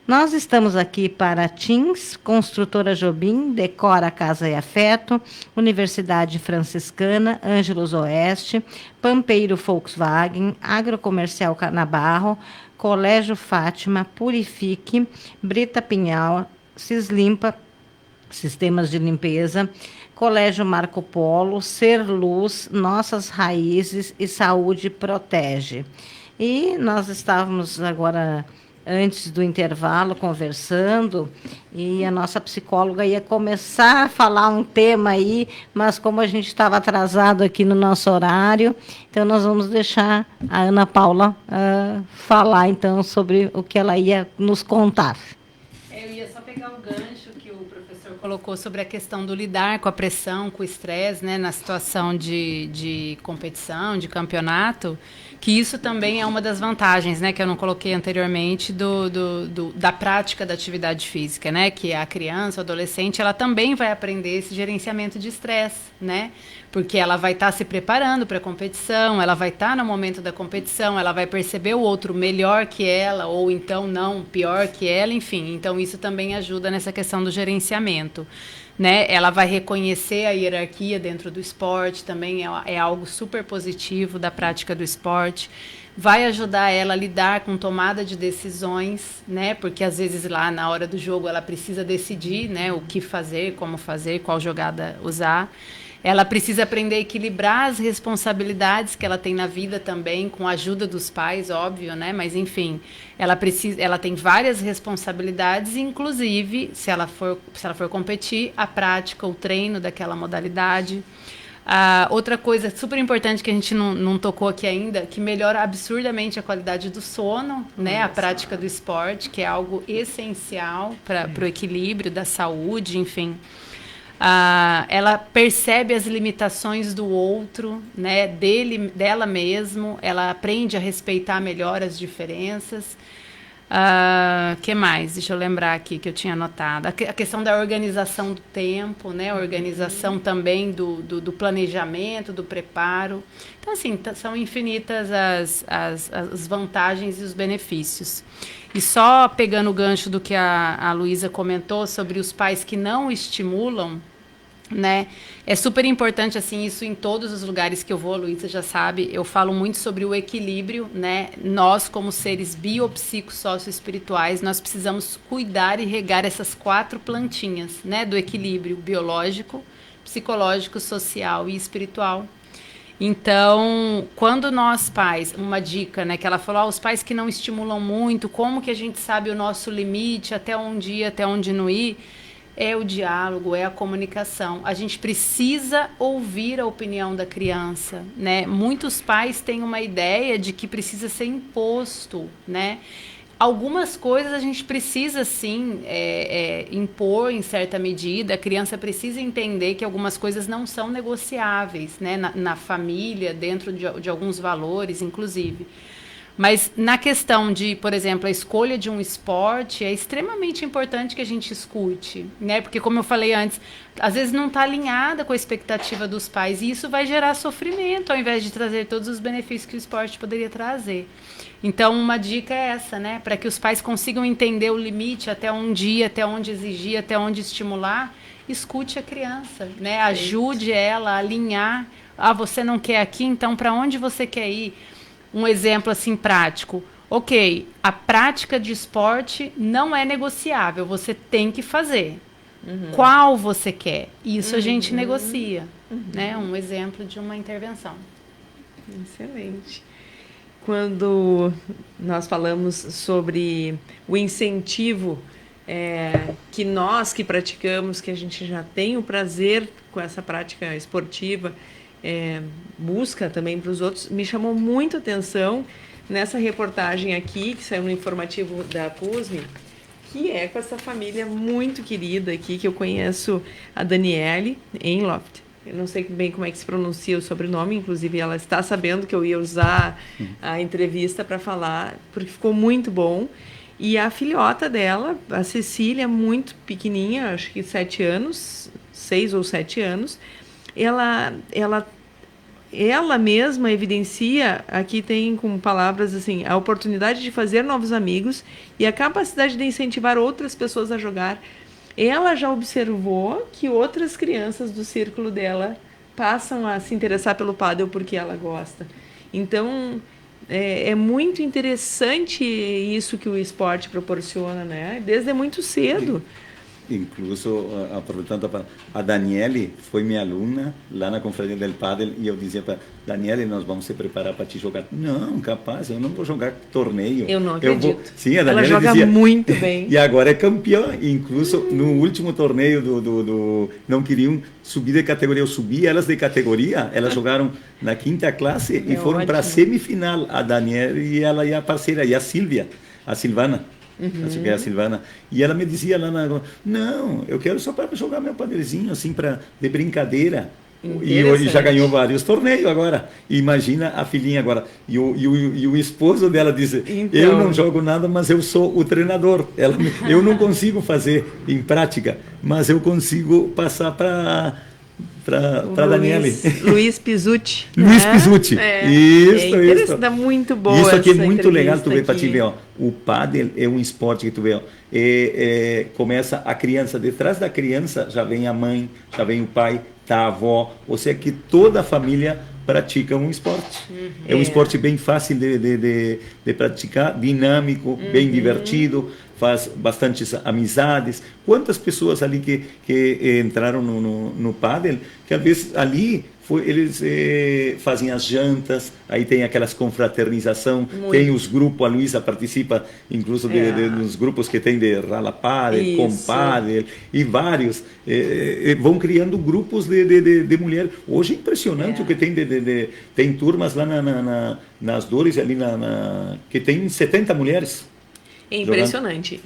Nós estamos aqui para Teams, Construtora Jobim, Decora Casa e Afeto, Universidade Franciscana, Ângelus Oeste, Pampeiro Volkswagen, Agrocomercial Canabarro, Colégio Fátima, Purifique, Brita Pinhal, Cislimpa, Sistemas de Limpeza, Colégio Marco Polo, Ser Luz, Nossas Raízes e Saúde Protege. E nós estávamos agora, antes do intervalo, conversando, e a nossa psicóloga ia começar a falar um tema aí, mas como a gente estava atrasado aqui no nosso horário, então nós vamos deixar a Ana Paula falar, então, sobre o que ela ia nos contar. Eu ia só pegar o gancho que o professor colocou sobre a questão do lidar com a pressão, com o estresse, né, na situação de competição, de campeonato, que isso também é uma das vantagens, né, que eu não coloquei anteriormente da prática da atividade física, né, que a criança, o adolescente, ela também vai aprender esse gerenciamento de estresse, né, porque ela vai estar se preparando para a competição, ela vai estar no momento da competição, ela vai perceber o outro melhor que ela, ou então não, pior que ela, enfim. Então, isso também ajuda nessa questão do gerenciamento, né? Ela vai reconhecer a hierarquia dentro do esporte, também é algo super positivo da prática do esporte. Vai ajudar ela a lidar com tomada de decisões, né? Porque às vezes lá na hora do jogo ela precisa decidir, né, o que fazer, como fazer, qual jogada usar. Ela precisa aprender a equilibrar as responsabilidades que ela tem na vida também, com a ajuda dos pais, óbvio, né? Mas, enfim, ela tem várias responsabilidades, inclusive, se ela for competir, a prática, o treino daquela modalidade. Outra coisa super importante que a gente não tocou aqui ainda, que melhora absurdamente a qualidade do sono, né? A prática do esporte, que é algo essencial para o equilíbrio da saúde, enfim. Ela percebe as limitações do outro, né, dela mesmo, ela aprende a respeitar melhor as diferenças. Que mais? Deixa eu lembrar aqui que eu tinha anotado. A questão da organização do tempo, né, a organização também do planejamento, do preparo. Então, assim, são infinitas as vantagens e os benefícios. E só pegando o gancho do que a Luísa comentou sobre os pais que não estimulam, né? É super importante, assim, isso em todos os lugares que eu vou, a Luísa já sabe, eu falo muito sobre o equilíbrio, né? Nós, como seres biopsico-socioespirituais, nós precisamos cuidar e regar essas 4 plantinhas, né? Do equilíbrio biológico, psicológico, social e espiritual. Então, quando nós pais, uma dica, né, que ela falou, os pais que não estimulam muito, como que a gente sabe o nosso limite, até onde ir, até onde não ir, é o diálogo, é a comunicação. A gente precisa ouvir a opinião da criança, né? Muitos pais têm uma ideia de que precisa ser imposto, né? Algumas coisas a gente precisa, sim, impor em certa medida. A criança precisa entender que algumas coisas não são negociáveis, né? Na família, dentro de alguns valores, inclusive. Mas na questão de, por exemplo, a escolha de um esporte, é extremamente importante que a gente escute, né? Porque, como eu falei antes, às vezes não está alinhada com a expectativa dos pais, e isso vai gerar sofrimento, ao invés de trazer todos os benefícios que o esporte poderia trazer. Então, uma dica é essa, né? Para que os pais consigam entender o limite, até onde ir, até onde exigir, até onde estimular, escute a criança, né? Ajude ela a alinhar. Você não quer aqui, então para onde você quer ir? Um exemplo assim prático. Ok, a prática de esporte não é negociável, você tem que fazer. Qual você quer? Isso a gente negocia. Né? Um exemplo de uma intervenção. Excelente. Quando nós falamos sobre o incentivo que nós que praticamos, que a gente já tem o prazer com essa prática esportiva, busca também para os outros, me chamou muito a atenção nessa reportagem aqui, que saiu no informativo da PUSME, que é com essa família muito querida aqui, que eu conheço, a Daniele Enloft. Eu não sei bem como é que se pronuncia o sobrenome, inclusive ela está sabendo que eu ia usar a entrevista para falar, porque ficou muito bom. E a filhota dela, a Cecília, muito pequenininha, acho que 7 anos, 6 ou 7 anos, ela mesma evidencia, aqui tem com palavras assim, a oportunidade de fazer novos amigos e a capacidade de incentivar outras pessoas a jogar. Ela já observou que outras crianças do círculo dela passam a se interessar pelo pádel porque ela gosta. Então, é muito interessante isso que o esporte proporciona, né? Desde muito cedo. Incluso, aproveitando, a Daniele foi minha aluna lá na Confraria del Padel e eu dizia para Daniele, nós vamos se preparar para te jogar. Não, capaz, eu não vou jogar torneio. Eu não acredito. Sim, a Daniele ela joga dizia, muito bem. E agora é campeã. Incluso no último torneio não queriam subir de categoria. Eu subi elas de categoria, elas jogaram na 5ª classe e foram para a semifinal. A Daniele e ela e a parceira, e a Silvana. acho que é a Silvana, e ela me dizia lá não, eu quero só para jogar meu padrezinho, assim, de brincadeira. E hoje já ganhou vários torneios agora. Imagina a filhinha agora. E o esposo dela diz, então, eu não jogo nada, mas eu sou o treinador. Eu não consigo fazer em prática, mas eu consigo passar para Daniele. Luiz Pizzuti. Luiz Pizzuti. Isso. Dá muito boa. Isso aqui é muito legal, tu vê, para te ver, ó. O pádel é um esporte que tu vê, ó, começa a criança, detrás da criança já vem a mãe, já vem o pai, tá a avó, ou seja, que toda a família pratica um esporte. É um esporte bem fácil de praticar, dinâmico, bem divertido, faz bastantes amizades. Quantas pessoas ali que entraram no pádel, que às vezes ali eles fazem as jantas, aí tem aquelas confraternização, tem os grupos, a Luísa participa incluso dos grupos que tem de Rala Pádel, Compádel e vários, vão criando grupos de mulheres. Hoje é impressionante o que tem tem turmas lá nas Dores, ali que tem 70 mulheres. É impressionante.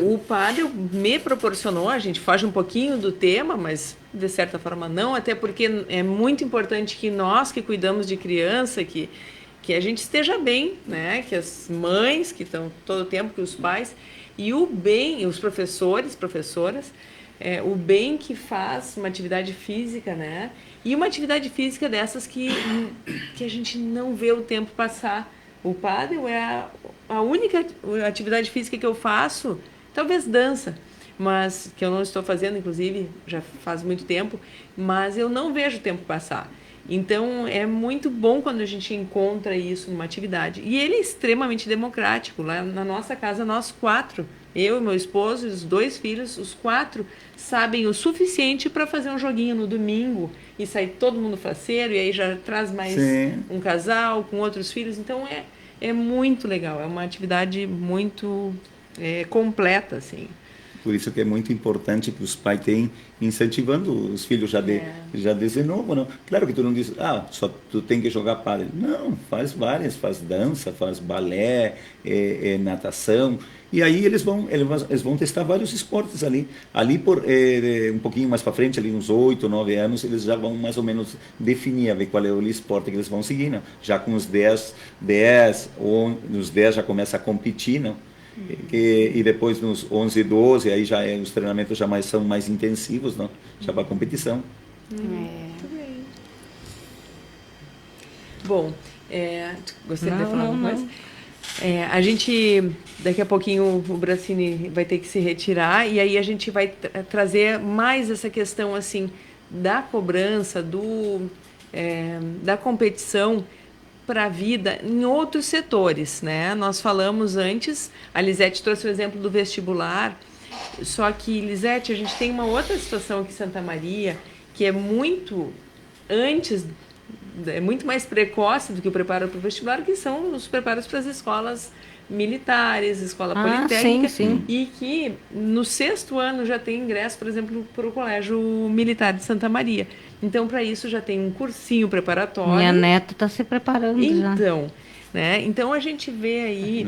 O pádel me proporcionou, a gente foge um pouquinho do tema, mas de certa forma não, até porque é muito importante que nós que cuidamos de criança, que a gente esteja bem, né? Que as mães que estão todo o tempo, que os pais, e o bem, os professores, professoras, o bem que faz uma atividade física, né? E uma atividade física dessas que a gente não vê o tempo passar. O pádel é a única atividade física que eu faço, talvez dança, mas que eu não estou fazendo, inclusive, já faz muito tempo, mas eu não vejo o tempo passar. Então, é muito bom quando a gente encontra isso numa atividade. E ele é extremamente democrático. Lá na nossa casa, nós 4, eu e meu esposo, os 2 filhos, os 4 sabem o suficiente para fazer um joguinho no domingo e sair todo mundo faceiro, e aí já traz mais um casal com outros filhos. Então, é muito legal, é uma atividade muito completa, assim. Por isso que é muito importante que os pais tenham incentivando os filhos já desde novo, não? Claro que tu não diz, só tu tem que jogar pádel. Não, faz várias, faz dança, faz balé, natação. E aí eles vão testar vários esportes ali. Ali por um pouquinho mais para frente, ali uns 8, 9 anos, eles já vão mais ou menos definir, a ver qual é o esporte que eles vão seguir, não? Já com os 10 ou nos 10 já começa a competir, não? E depois nos 11 e 12, aí já os treinamentos são mais intensivos, não? Já para a competição. Muito bem. Bom, gostaria de falar alguma coisa? A gente, daqui a pouquinho o Bracini vai ter que se retirar, e aí a gente vai trazer mais essa questão assim da cobrança, da competição para a vida em outros setores, né? Nós falamos antes, a Lisete trouxe o exemplo do vestibular, só que, Lisete, a gente tem uma outra situação aqui em Santa Maria, que é muito mais precoce do que o preparo para o vestibular, que são os preparos para as escolas militares, escola politécnica, sim. E que no 6º ano já tem ingresso, por exemplo, para o Colégio Militar de Santa Maria. Então, para isso já tem um cursinho preparatório. Minha neta está se preparando já. Então, a gente vê aí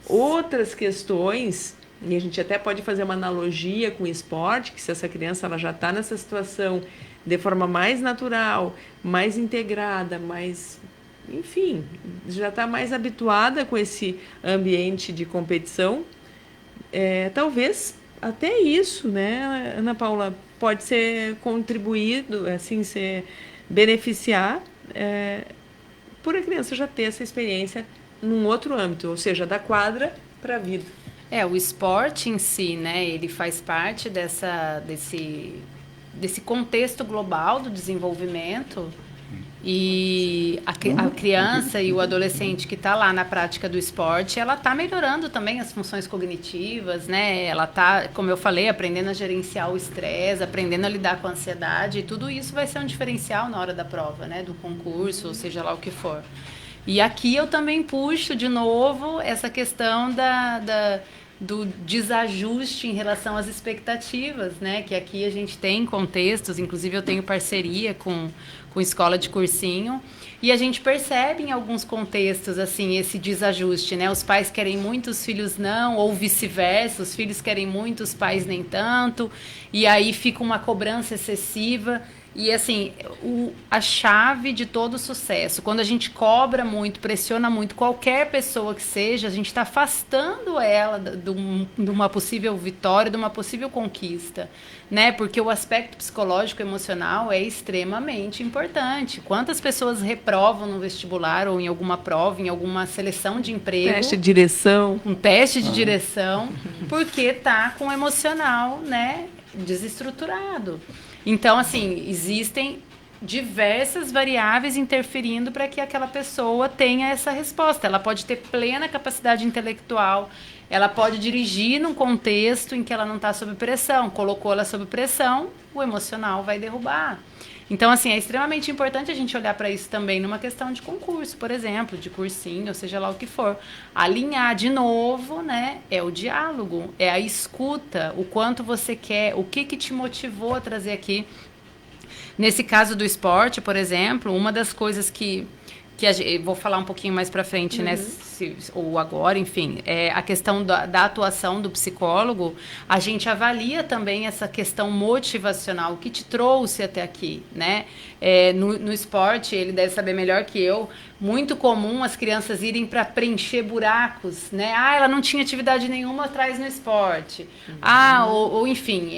outras questões, e a gente até pode fazer uma analogia com o esporte, que se essa criança ela já está nessa situação de forma mais natural, mais integrada, enfim, já está mais habituada com esse ambiente de competição, talvez até isso, né, Ana Paula, pode ser contribuído, assim, beneficiar por a criança já ter essa experiência num outro âmbito, ou seja, da quadra para a vida. O esporte em si, né, ele faz parte desse contexto global do desenvolvimento. E a criança e o adolescente que está lá na prática do esporte, ela está melhorando também as funções cognitivas, né? Ela está, como eu falei, aprendendo a gerenciar o estresse, aprendendo a lidar com a ansiedade, e tudo isso vai ser um diferencial na hora da prova, né? Do concurso, ou seja lá o que for. E aqui eu também puxo de novo essa questão do desajuste em relação às expectativas, né? Que aqui a gente tem contextos, inclusive eu tenho parceria com escola de cursinho, e a gente percebe em alguns contextos, assim, esse desajuste, né? Os pais querem muito, os filhos não, ou vice-versa, os filhos querem muito, os pais nem tanto, e aí fica uma cobrança excessiva. E, assim, a chave de todo sucesso, quando a gente cobra muito, pressiona muito qualquer pessoa que seja, a gente está afastando ela de uma possível vitória, de uma possível conquista, né? Porque o aspecto psicológico, emocional é extremamente importante. Quantas pessoas reprovam no vestibular ou em alguma prova, em alguma seleção de emprego? Teste de direção. Um teste de direção, porque está com o emocional, né, desestruturado. Então, assim, existem diversas variáveis interferindo para que aquela pessoa tenha essa resposta. Ela pode ter plena capacidade intelectual, ela pode dirigir num contexto em que ela não está sob pressão. Colocou ela sob pressão, o emocional vai derrubar. Então, assim, é extremamente importante a gente olhar para isso também numa questão de concurso, por exemplo, de cursinho, ou seja lá o que for. Alinhar de novo, né, é o diálogo, é a escuta, o quanto você quer, o que te motivou a trazer aqui. Nesse caso do esporte, por exemplo, uma das coisas que vou falar um pouquinho mais para frente, né, ou agora, enfim, a questão da atuação do psicólogo, a gente avalia também essa questão motivacional, o que te trouxe até aqui, né? No esporte, ele deve saber melhor que eu, muito comum as crianças irem para preencher buracos, né? Ela não tinha atividade nenhuma atrás no esporte. Ou enfim,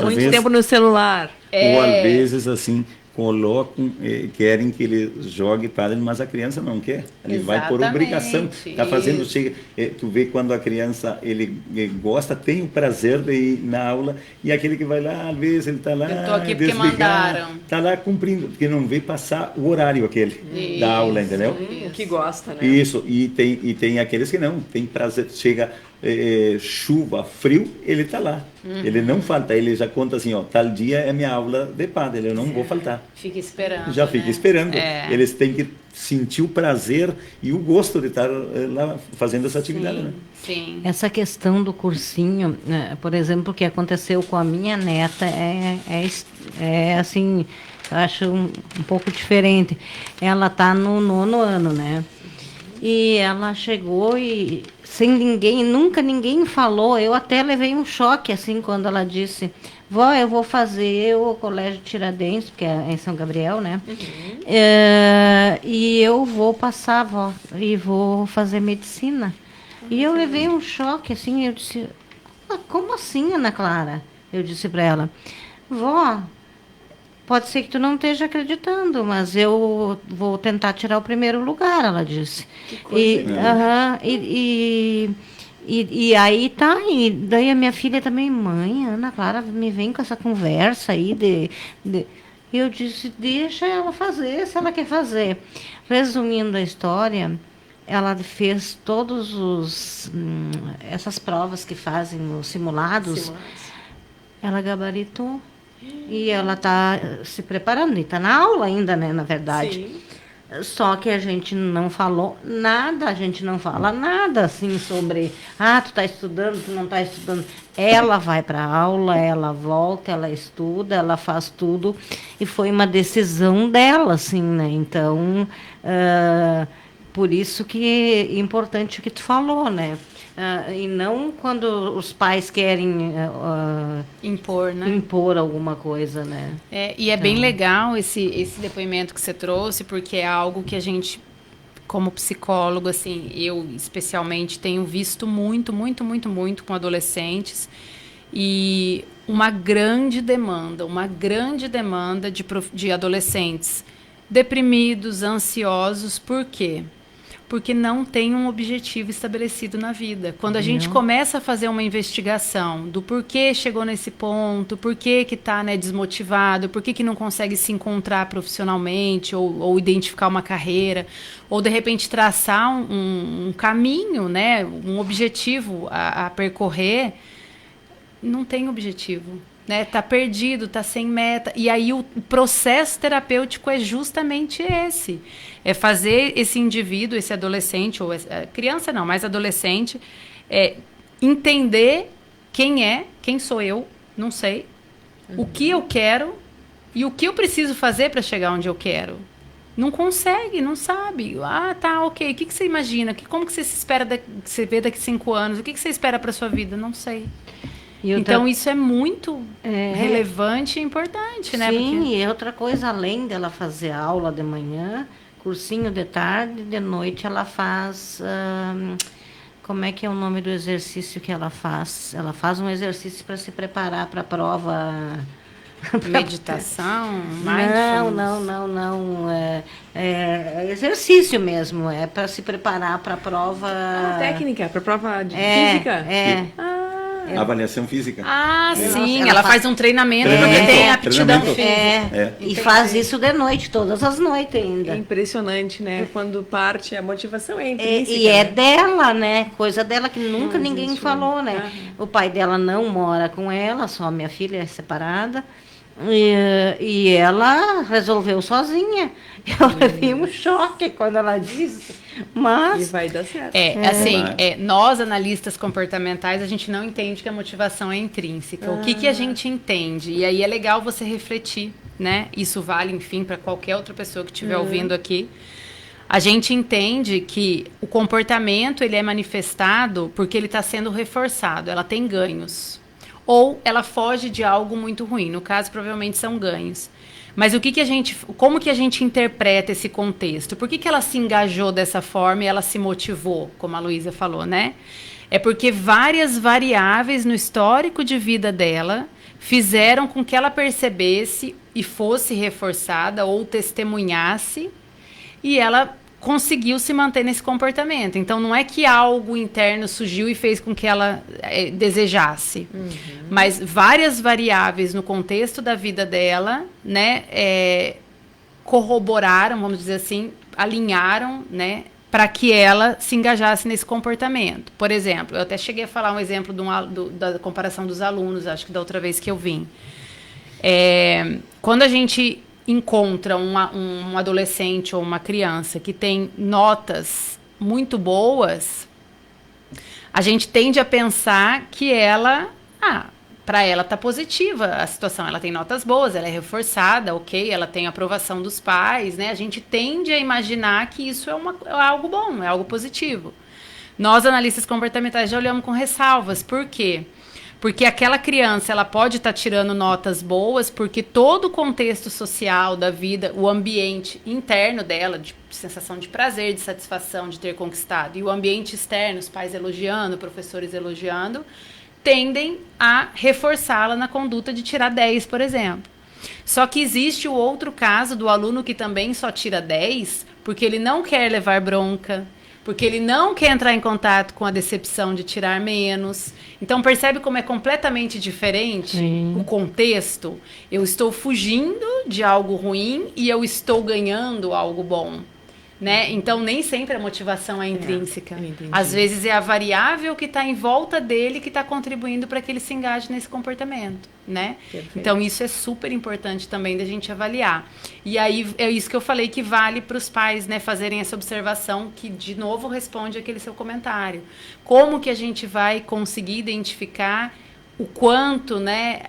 muito tempo no celular. Ou às vezes, assim, colocam, querem que ele jogue padel, mas a criança não quer. Ele vai por obrigação. Está fazendo, tu vê quando a criança ele gosta, tem o prazer de ir na aula, e aquele que vai lá, às vezes ele está lá, eu tô aqui porque mandaram. Está lá cumprindo, porque não vê passar o horário aquele da aula, entendeu? Que gosta, né? Isso, e tem aqueles que não, tem prazer, chega chuva, frio, ele está lá. Ele não falta, ele já conta assim, tal dia é minha aula de pádel, eu não vou faltar. Fica esperando. Já fica esperando. Eles têm que sentir o prazer e o gosto de estar lá fazendo essa atividade. Sim, né? sim. Essa questão do cursinho, por exemplo, o que aconteceu com a minha neta é assim, eu acho um pouco diferente. Ela está no 9º ano, né? E ela chegou e sem nunca ninguém falou. Eu até levei um choque, assim, quando ela disse: vó, eu vou fazer o Colégio Tiradentes, porque é em São Gabriel, né? E eu vou passar, vó, e vou fazer medicina. E eu levei um choque, assim, eu disse: como assim, Ana Clara? Eu disse para ela: vó, pode ser que tu não esteja acreditando, mas eu vou tentar tirar o primeiro lugar, ela disse. Que coisa. E aí tá, e daí a minha filha também: mãe, Ana Clara, me vem com essa conversa aí eu disse: deixa ela fazer, se ela quer fazer. Resumindo a história, ela fez todos essas provas que fazem os simulados. Ela gabaritou. E ela está se preparando, e está na aula ainda, né, na verdade. Sim. Só que a gente não falou nada, a gente não fala nada, assim, sobre, tu está estudando, tu não está estudando. Ela vai para a aula, ela volta, ela estuda, ela faz tudo, e foi uma decisão dela, assim, né, então, por isso que é importante o que tu falou, né. E não quando os pais querem impor, né? Impor alguma coisa, né? E é bem legal esse depoimento que você trouxe, porque é algo que a gente, como psicólogo, assim, eu especialmente tenho visto muito com adolescentes, e uma grande demanda de adolescentes deprimidos, ansiosos. Por quê? Porque não tem um objetivo estabelecido na vida. Quando a gente começa a fazer uma investigação do porquê chegou nesse ponto, por que está, né, desmotivado, por que não consegue se encontrar profissionalmente ou identificar uma carreira, ou de repente traçar um caminho, né, um objetivo a percorrer, não tem objetivo. Né, tá perdido, tá sem meta, e aí o processo terapêutico é justamente esse, é fazer esse indivíduo, esse adolescente, ou criança não, mas adolescente, entender quem sou eu, não sei, o que eu quero e o que eu preciso fazer para chegar onde eu quero. Não consegue, não sabe. Ah, tá, ok. O que você imagina? Como que você se espera, você vê daqui 5 anos? O que você espera para sua vida? Não sei. Então, isso é muito relevante e importante, né? Sim, Porque... e outra coisa, além dela fazer aula de manhã, cursinho de tarde, de noite ela faz... como é que é o nome do exercício que ela faz? Ela faz um exercício para se preparar para a prova... Meditação? Não. É exercício mesmo. É para se preparar para a prova... técnica, para a prova de física? Avaliação física. Sim, ela faz um treinamento porque tem aptidão física. E faz isso de noite, todas as noites ainda. É impressionante, né? Quando parte, a motivação é intrínseca. E é dela, né? Coisa dela que nunca ninguém falou, né? O pai dela não mora com ela, só minha filha é separada. E ela resolveu sozinha. Eu levei um choque quando ela disse. Mas... E vai dar certo. Nós, analistas comportamentais, a gente não entende que a motivação é intrínseca. O que a gente entende? E aí é legal você refletir, né? Isso vale, enfim, para qualquer outra pessoa que estiver ouvindo aqui. A gente entende que o comportamento ele é manifestado porque ele está sendo reforçado. Ela tem ganhos. Ou ela foge de algo muito ruim. No caso, provavelmente são ganhos. Mas como que a gente interpreta esse contexto? Por que ela se engajou dessa forma e ela se motivou, como a Luísa falou, né? É porque várias variáveis no histórico de vida dela fizeram com que ela percebesse e fosse reforçada ou testemunhasse, e ela conseguiu se manter nesse comportamento. Então, não é que algo interno surgiu e fez com que ela desejasse. Mas várias variáveis no contexto da vida dela, né, corroboraram, vamos dizer assim, alinharam, né, para que ela se engajasse nesse comportamento. Por exemplo, eu até cheguei a falar um exemplo da comparação dos alunos, acho que da outra vez que eu vim. Quando a gente encontra um adolescente ou uma criança que tem notas muito boas, a gente tende a pensar que ela, para ela tá positiva a situação, ela tem notas boas, ela é reforçada, ok, ela tem aprovação dos pais, né? A gente tende a imaginar que isso é algo bom, é algo positivo. Nós, analistas comportamentais, já olhamos com ressalvas. Por quê? Porque aquela criança, ela pode estar tirando notas boas, porque todo o contexto social da vida, o ambiente interno dela, de sensação de prazer, de satisfação de ter conquistado, e o ambiente externo, os pais elogiando, professores elogiando, tendem a reforçá-la na conduta de tirar 10, por exemplo. Só que existe o outro caso do aluno que também só tira 10, porque ele não quer levar bronca, porque ele não quer entrar em contato com a decepção de tirar menos. Então, percebe como é completamente diferente o contexto? Eu estou fugindo de algo ruim e eu estou ganhando algo bom, né? Então, nem sempre a motivação é intrínseca. Às vezes, é a variável que está em volta dele que está contribuindo para que ele se engaje nesse comportamento, né? Perfeito. Então, isso é super importante também da gente avaliar. E aí, é isso que eu falei que vale para os pais, né, fazerem essa observação que, de novo, responde aquele seu comentário. Como que a gente vai conseguir identificar o quanto, né,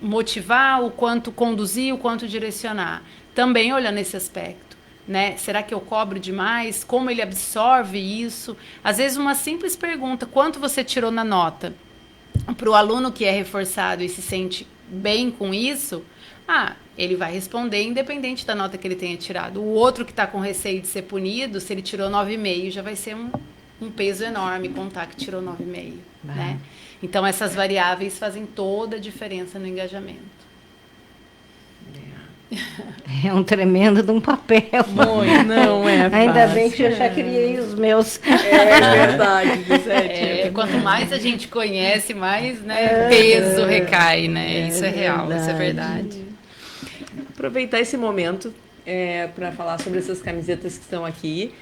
motivar, o quanto conduzir, o quanto direcionar? Também olhando esse aspecto. Né? Será que eu cobro demais? Como ele absorve isso? Às vezes uma simples pergunta, quanto você tirou na nota? Para o aluno que é reforçado e se sente bem com isso, ele vai responder independente da nota que ele tenha tirado. O outro que está com receio de ser punido, se ele tirou 9,5, já vai ser um peso enorme contar que tirou 9,5. Né? Então essas variáveis fazem toda a diferença no engajamento. É um tremendo de um papel. Muito, não é fácil. Ainda bem que eu já criei os meus. É verdade, Lisete. Quanto mais a gente conhece, mais, né, peso recai, né? Isso é real, isso é verdade. Aproveitar esse momento para falar sobre essas camisetas que estão aqui.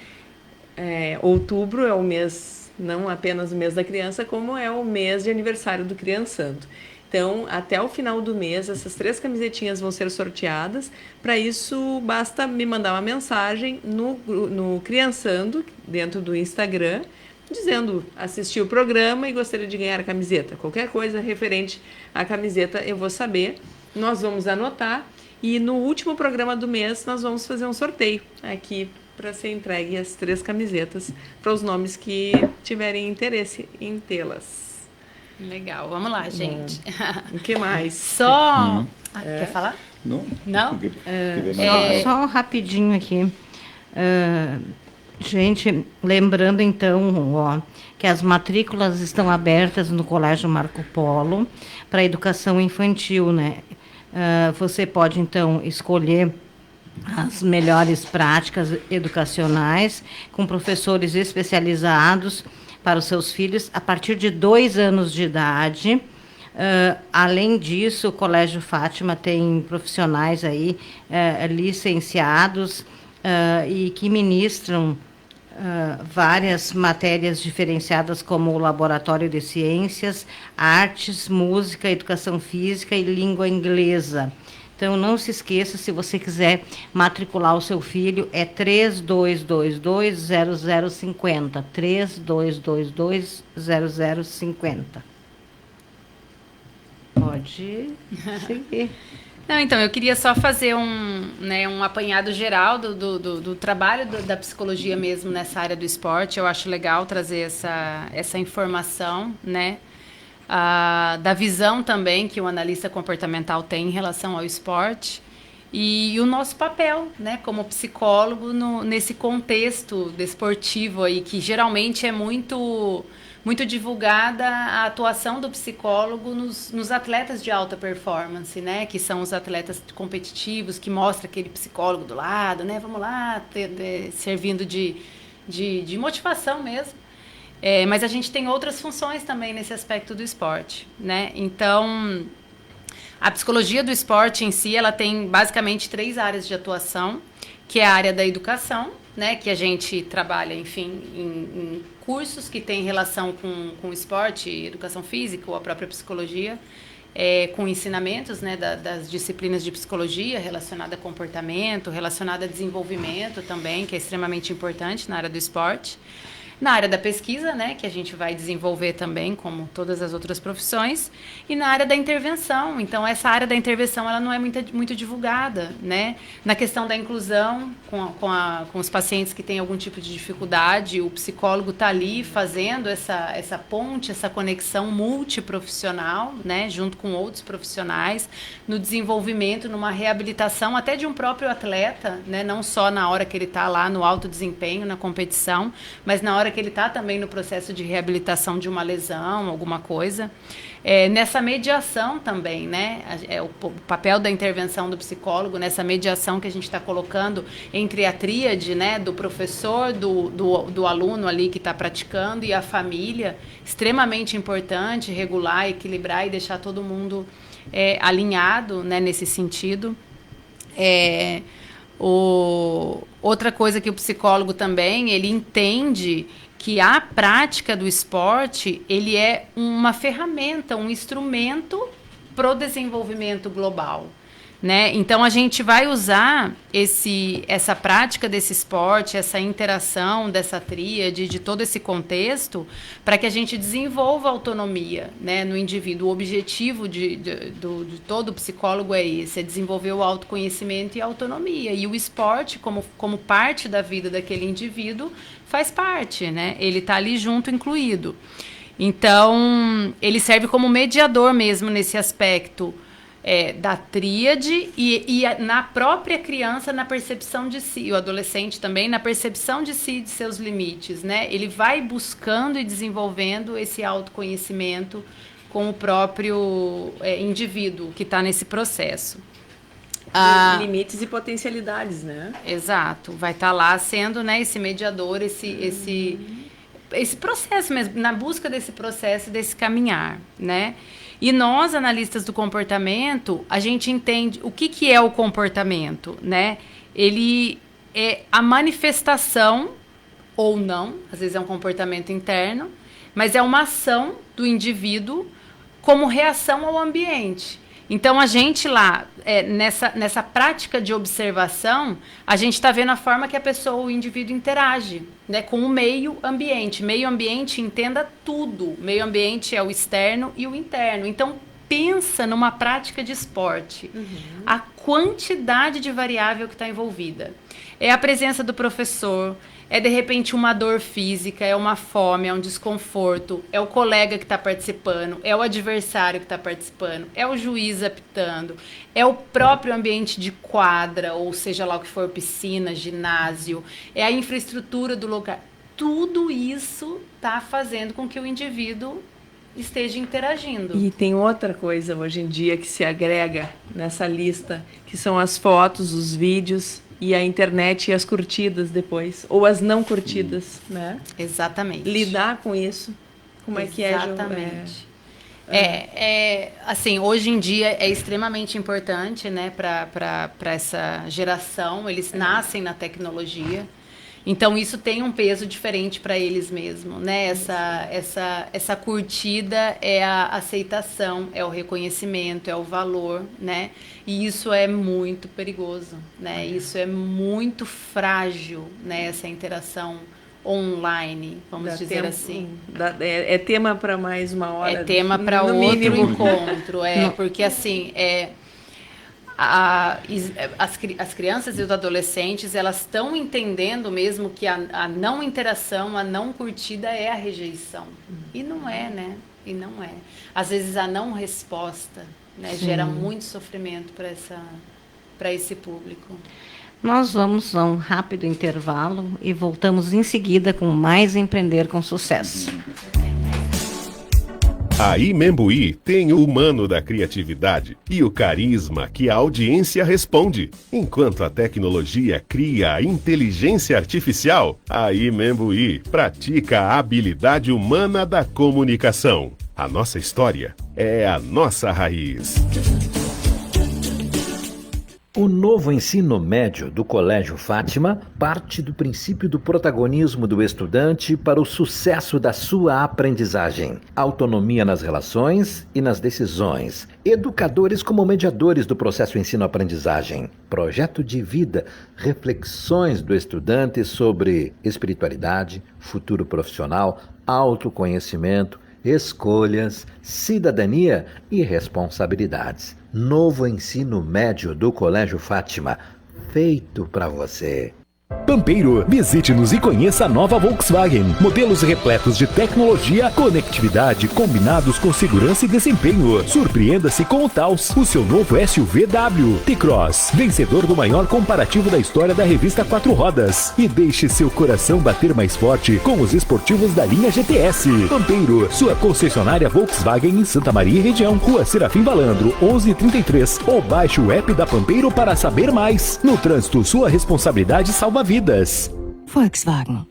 Outubro é o mês, não apenas o mês da criança, como é o mês de aniversário do Criançando. Então, até o final do mês, essas 3 camisetinhas vão ser sorteadas. Para isso, basta me mandar uma mensagem no Criançando, dentro do Instagram, dizendo, assisti o programa e gostaria de ganhar a camiseta. Qualquer coisa referente à camiseta eu vou saber. Nós vamos anotar e no último programa do mês nós vamos fazer um sorteio aqui para ser entregue as 3 camisetas para os nomes que tiverem interesse em tê-las. Legal, vamos lá, gente. O que mais? Só... quer falar? Não. Não? Só rapidinho aqui. Gente, lembrando então, que as matrículas estão abertas no Colégio Marco Polo para educação infantil, né? Você pode então escolher as melhores práticas educacionais com professores especializados para os seus filhos a partir de 2 anos de idade. Além disso, o Colégio Fátima tem profissionais aí licenciados e que ministram várias matérias diferenciadas como o Laboratório de Ciências, Artes, Música, Educação Física e Língua Inglesa. Então, não se esqueça, se você quiser matricular o seu filho, é 3222-0050. 3222-0050. Pode seguir. Não, então, eu queria só fazer um apanhado geral do trabalho da psicologia mesmo nessa área do esporte. Eu acho legal trazer essa informação, né? Da visão também que o analista comportamental tem em relação ao esporte e o nosso papel, né, como psicólogo nesse contexto desportivo aí, que geralmente é muito divulgada a atuação do psicólogo nos atletas de alta performance, né, que são os atletas competitivos, que mostra aquele psicólogo do lado, né, vamos lá, servindo de motivação mesmo. Mas a gente tem outras funções também nesse aspecto do esporte, né? Então, a psicologia do esporte em si, ela tem basicamente 3 áreas de atuação, que é a área da educação, né? Que a gente trabalha, enfim, em cursos que têm relação com o esporte, educação física ou a própria psicologia, com ensinamentos, né, das disciplinas de psicologia relacionada a comportamento, relacionada a desenvolvimento também, que é extremamente importante na área do esporte. Na área da pesquisa, né, que a gente vai desenvolver também, como todas as outras profissões, e na área da intervenção. Então, essa área da intervenção ela não é muito divulgada, né? Na questão da inclusão com os pacientes que têm algum tipo de dificuldade, o psicólogo está ali fazendo essa ponte, essa conexão multiprofissional, né, junto com outros profissionais, no desenvolvimento, numa reabilitação até de um próprio atleta, né, não só na hora que ele está lá no alto desempenho, na competição, mas na hora que ele está também no processo de reabilitação de uma lesão, alguma coisa. Nessa mediação também, né? O papel da intervenção do psicólogo, nessa mediação que a gente está colocando entre a tríade, né, do professor, do aluno ali que está praticando e a família, extremamente importante, regular, equilibrar e deixar todo mundo alinhado, né, nesse sentido. Outra coisa que o psicólogo também, ele entende que a prática do esporte, ele é uma ferramenta, um instrumento para o desenvolvimento global, né? Então, a gente vai usar essa prática desse esporte, essa interação dessa tríade, de todo esse contexto, para que a gente desenvolva autonomia, né, no indivíduo. O objetivo de todo psicólogo é esse, é desenvolver o autoconhecimento e a autonomia. E o esporte, como parte da vida daquele indivíduo, faz parte, né? Ele está ali junto, incluído. Então, ele serve como mediador mesmo nesse aspecto da tríade e na própria criança, na percepção de si, o adolescente também, na percepção de si, de seus limites, né? Ele vai buscando e desenvolvendo esse autoconhecimento com o próprio indivíduo que está nesse processo. Limites e potencialidades, né? Exato. Vai estar lá sendo, né, esse mediador, esse processo mesmo, na busca desse processo, desse caminhar, né? E nós, analistas do comportamento, a gente entende o que é o comportamento, né? Ele é a manifestação, ou não, às vezes é um comportamento interno, mas é uma ação do indivíduo como reação ao ambiente. Então, a gente lá, nessa prática de observação, a gente está vendo a forma que a pessoa, o indivíduo, interage, né, com o meio ambiente. Meio ambiente, entenda tudo. Meio ambiente é o externo e o interno. Então, pensa numa prática de esporte. A quantidade de variável que está envolvida. É a presença do professor, é de repente uma dor física, é uma fome, é um desconforto, é o colega que está participando, é o adversário que está participando, é o juiz apitando, é o próprio ambiente de quadra, ou seja lá o que for, piscina, ginásio, é a infraestrutura do lugar. Tudo isso está fazendo com que o indivíduo esteja interagindo. E tem outra coisa hoje em dia que se agrega nessa lista, que são as fotos, os vídeos e a internet e as curtidas depois, ou as não curtidas, né? Exatamente. Lidar com isso, como é que é? Exatamente. Assim, hoje em dia é extremamente importante, né, para essa geração. Eles nascem na tecnologia. Então, isso tem um peso diferente para eles mesmos, né? Essa curtida é a aceitação, é o reconhecimento, é o valor, né? E isso é muito perigoso, né? Isso é muito frágil, né? Essa interação online, vamos dizer assim. É tema para mais uma hora. É tema para outro encontro, porque assim, as crianças e os adolescentes, elas estão entendendo mesmo que a não interação, a não curtida é a rejeição. E não é, né? E não é. Às vezes a não resposta, né, gera muito sofrimento para esse público. Nós vamos a um rápido intervalo e voltamos em seguida com mais Empreender com Sucesso. A Imembuí tem o humano da criatividade e o carisma que a audiência responde. Enquanto a tecnologia cria a inteligência artificial, a Imembuí pratica a habilidade humana da comunicação. A nossa história é a nossa raiz. O novo ensino médio do Colégio Fátima parte do princípio do protagonismo do estudante para o sucesso da sua aprendizagem. Autonomia nas relações e nas decisões. Educadores como mediadores do processo ensino-aprendizagem. Projeto de vida. Reflexões do estudante sobre espiritualidade, futuro profissional, autoconhecimento, escolhas, cidadania e responsabilidades. Novo ensino médio do Colégio Fátima, feito para você. Pampeiro, visite-nos e conheça a nova Volkswagen. Modelos repletos de tecnologia, conectividade, combinados com segurança e desempenho. Surpreenda-se com o Taos, o seu novo SUV-W. T-Cross, vencedor do maior comparativo da história da revista 4 Rodas. E deixe seu coração bater mais forte com os esportivos da linha GTS. Pampeiro, sua concessionária Volkswagen em Santa Maria e região. Rua Serafim Valandro, 1133. Ou baixe o app da Pampeiro para saber mais. No trânsito, sua responsabilidade salva vidas. Volkswagen.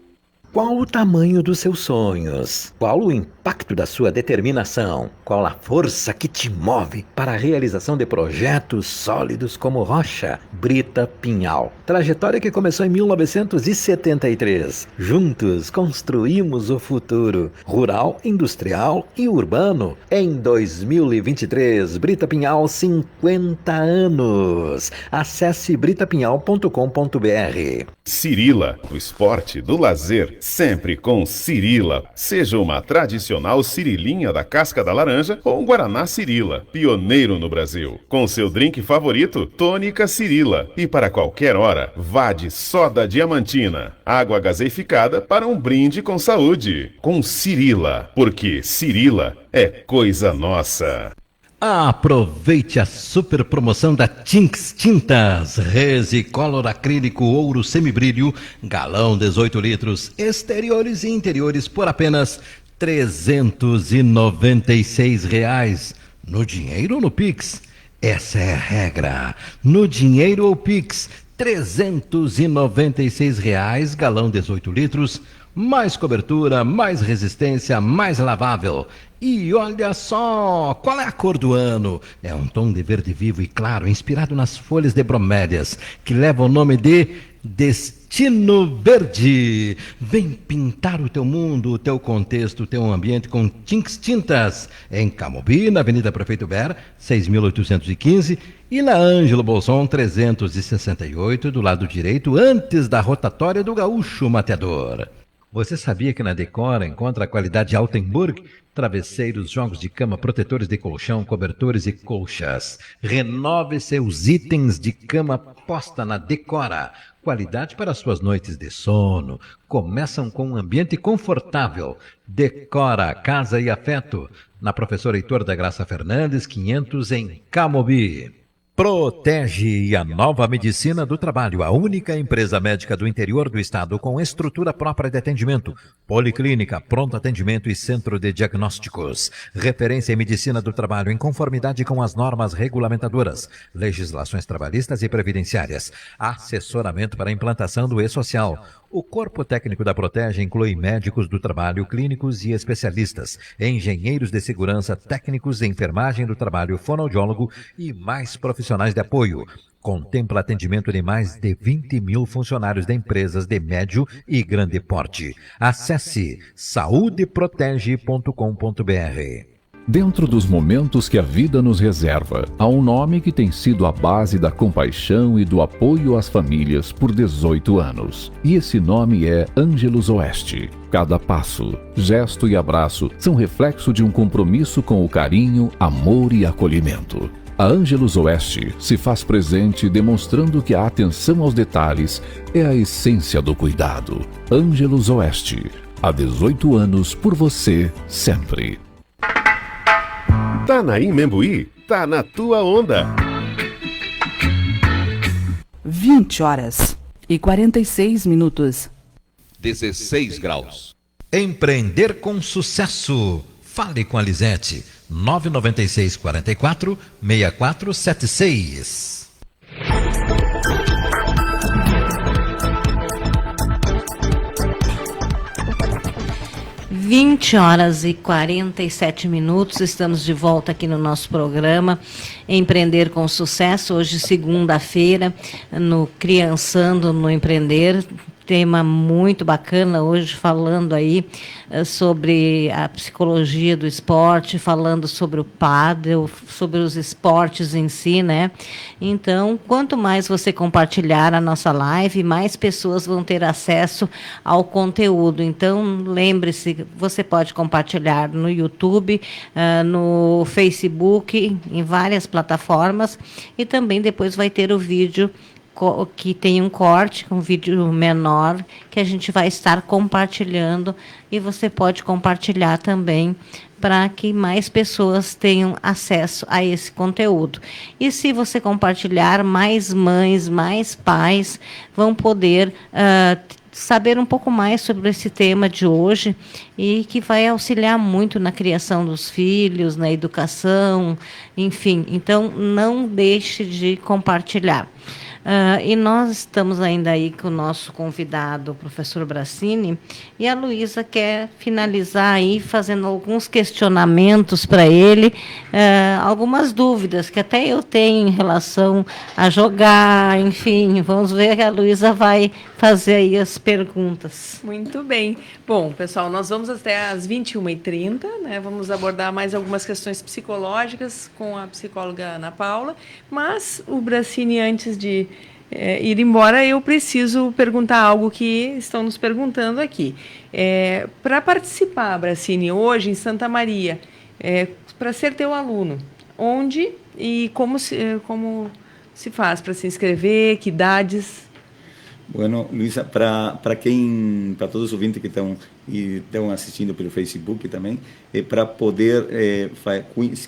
Qual o tamanho dos seus sonhos? Qual o impacto da sua determinação? Qual a força que te move para a realização de projetos sólidos como rocha, brita, pinhal? Trajetória que começou em 1973. Juntos construímos o futuro, rural, industrial e urbano. Em 2023, Brita Pinhal 50 anos. Acesse britapinhal.com.br. Cirila, do esporte, do lazer, sempre com Cirila. Seja uma tradicional cirilinha da casca da laranja ou um Guaraná Cirila, pioneiro no Brasil. Com seu drink favorito, tônica Cirila. E para qualquer hora, vá de soda diamantina, água gaseificada para um brinde com saúde. Com Cirila, porque Cirila é coisa nossa. Aproveite a super promoção da Tinks Tintas. Rese Color acrílico ouro semibrilho, galão 18 litros, exteriores e interiores por apenas R$ 396. No dinheiro ou no Pix? Essa é a regra. No dinheiro ou Pix, R$ 396, galão 18 litros, mais cobertura, mais resistência, mais lavável. E olha só, qual é a cor do ano? É um tom de verde vivo e claro, inspirado nas folhas de bromélias, que leva o nome de Destino Tino Verde. Vem pintar o teu mundo, o teu contexto, o teu ambiente com Tinks Tintas. Em Camobi, na Avenida Prefeito Ver, 6.815. E na Ângelo Bolson, 368, do lado direito, antes da rotatória do Gaúcho Mateador. Você sabia que na Decora encontra a qualidade Altenburg? Travesseiros, jogos de cama, protetores de colchão, cobertores e colchas. Renove seus itens de cama posta na Decora. Qualidade para suas noites de sono. Começam com um ambiente confortável. Decora, casa e afeto. Na Professor Heitor da Graça Fernandes, 500 em Camobi. Protege, a nova medicina do trabalho, a única empresa médica do interior do estado com estrutura própria de atendimento, policlínica, pronto atendimento e centro de diagnósticos. Referência em medicina do trabalho em conformidade com as normas regulamentadoras, legislações trabalhistas e previdenciárias. Assessoramento para implantação do e-social. O corpo técnico da Protege inclui médicos do trabalho, clínicos e especialistas, engenheiros de segurança, técnicos de enfermagem do trabalho, fonoaudiólogo e mais profissionais de apoio. Contempla atendimento de mais de 20 mil funcionários de empresas de médio e grande porte. Acesse saudeprotege.com.br. Dentro dos momentos que a vida nos reserva, há um nome que tem sido a base da compaixão e do apoio às famílias por 18 anos. E esse nome é Ângelus Oeste. Cada passo, gesto e abraço são reflexo de um compromisso com o carinho, amor e acolhimento. A Ângelus Oeste se faz presente demonstrando que a atenção aos detalhes é a essência do cuidado. Ângelus Oeste, há 18 anos por você, sempre. Tá na Imembuí? Tá na tua onda. 20 horas e 46 minutos. 16 graus. Empreender com sucesso. Fale com a Lisete. 996 44 6476. 20 horas e 47 minutos, estamos de volta aqui no nosso programa Empreender com Sucesso, hoje segunda-feira, no Criançando no Empreender, tema muito bacana hoje, falando aí sobre a psicologia do esporte, falando sobre o pádel, sobre os esportes em si, né? Então, quanto mais você compartilhar a nossa live, mais pessoas vão ter acesso ao conteúdo. Então, lembre-se, você pode compartilhar no YouTube, no Facebook, em várias plataformas, e também depois vai ter o vídeo que tem um corte, um vídeo menor, que a gente vai estar compartilhando, e você pode compartilhar também para que mais pessoas tenham acesso a esse conteúdo. E se você compartilhar, mais mães, mais pais vão poder saber um pouco mais sobre esse tema de hoje, e que vai auxiliar muito na criação dos filhos, na educação, enfim. Então, não deixe de compartilhar. E nós estamos ainda aí com o nosso convidado, o professor Brassini, e a Luísa quer finalizar aí fazendo alguns questionamentos para ele, algumas dúvidas que até eu tenho em relação a jogar, enfim, vamos ver que a Luísa vai fazer aí as perguntas. Muito bem. Bom, pessoal, nós vamos até às 21h30, né? Vamos abordar mais algumas questões psicológicas com a psicóloga Ana Paula, mas o Brassini, antes de ir embora, eu preciso perguntar algo que estão nos perguntando aqui. Para participar, Brassini, hoje em Santa Maria, para ser teu aluno, onde e como se faz para se inscrever, que idades? Bueno, Luísa, para todos os ouvintes que estão assistindo pelo Facebook também, para poder,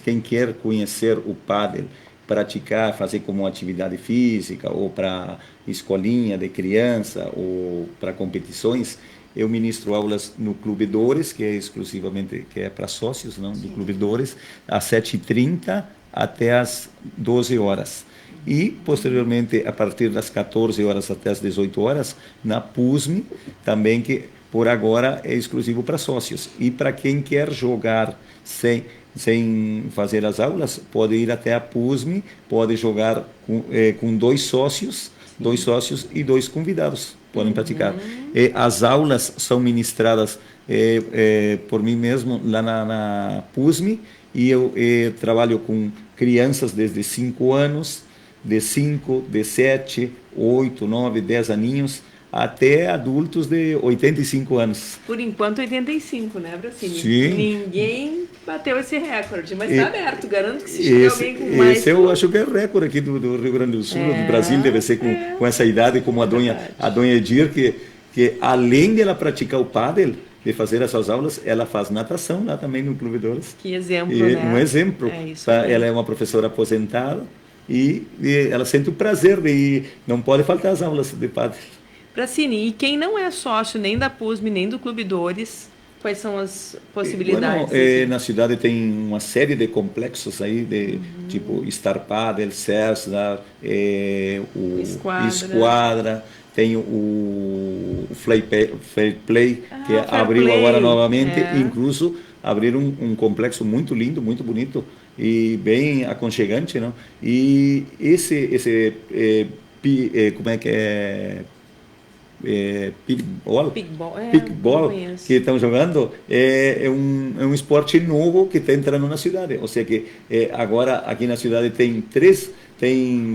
quem quer conhecer o pádel, praticar, fazer como atividade física, ou para escolinha de criança, ou para competições, eu ministro aulas no Clube Dores, que é exclusivamente, que é para sócios, não, do Clube Dores, às 7h30 até às 12 horas. E, posteriormente, a partir das 14 horas até as 18 horas, na PUSME, também, que por agora é exclusivo para sócios. E para quem quer jogar sem fazer as aulas, pode ir até a PUSME, pode jogar com 2 sócios, 2 sócios e 2 convidados podem praticar. As aulas são ministradas por mim mesmo lá na PUSME, e eu trabalho com crianças desde 5 anos, de 5, de 7, 8, 9, 10 aninhos, até adultos de 85 anos. Por enquanto, 85, né, Bracini? Sim. Ninguém bateu esse recorde, mas está aberto. Garanto que se tiver alguém com mais... Esse eu acho que é o recorde aqui do Rio Grande do Sul, do Brasil, deve ser com essa idade, como a dona Edir, que além de ela praticar o pádel, de fazer essas aulas, ela faz natação lá também no Clube Dores. Que exemplo, né? Um exemplo. Ela é uma professora aposentada e ela sente o prazer de... Não pode faltar as aulas de pádel. Bracini, e quem não é sócio nem da PUSME, nem do Clube Dores, quais são as possibilidades? Na cidade tem uma série de complexos aí, tipo Star Padel, César, o Esquadra, tem o Fair Play, que abriu agora novamente, incluso abriram um complexo muito lindo, muito bonito e bem aconchegante, não? E esse como é que é? Pickball que estão jogando é um esporte novo que está entrando na cidade, ou seja que agora aqui na cidade tem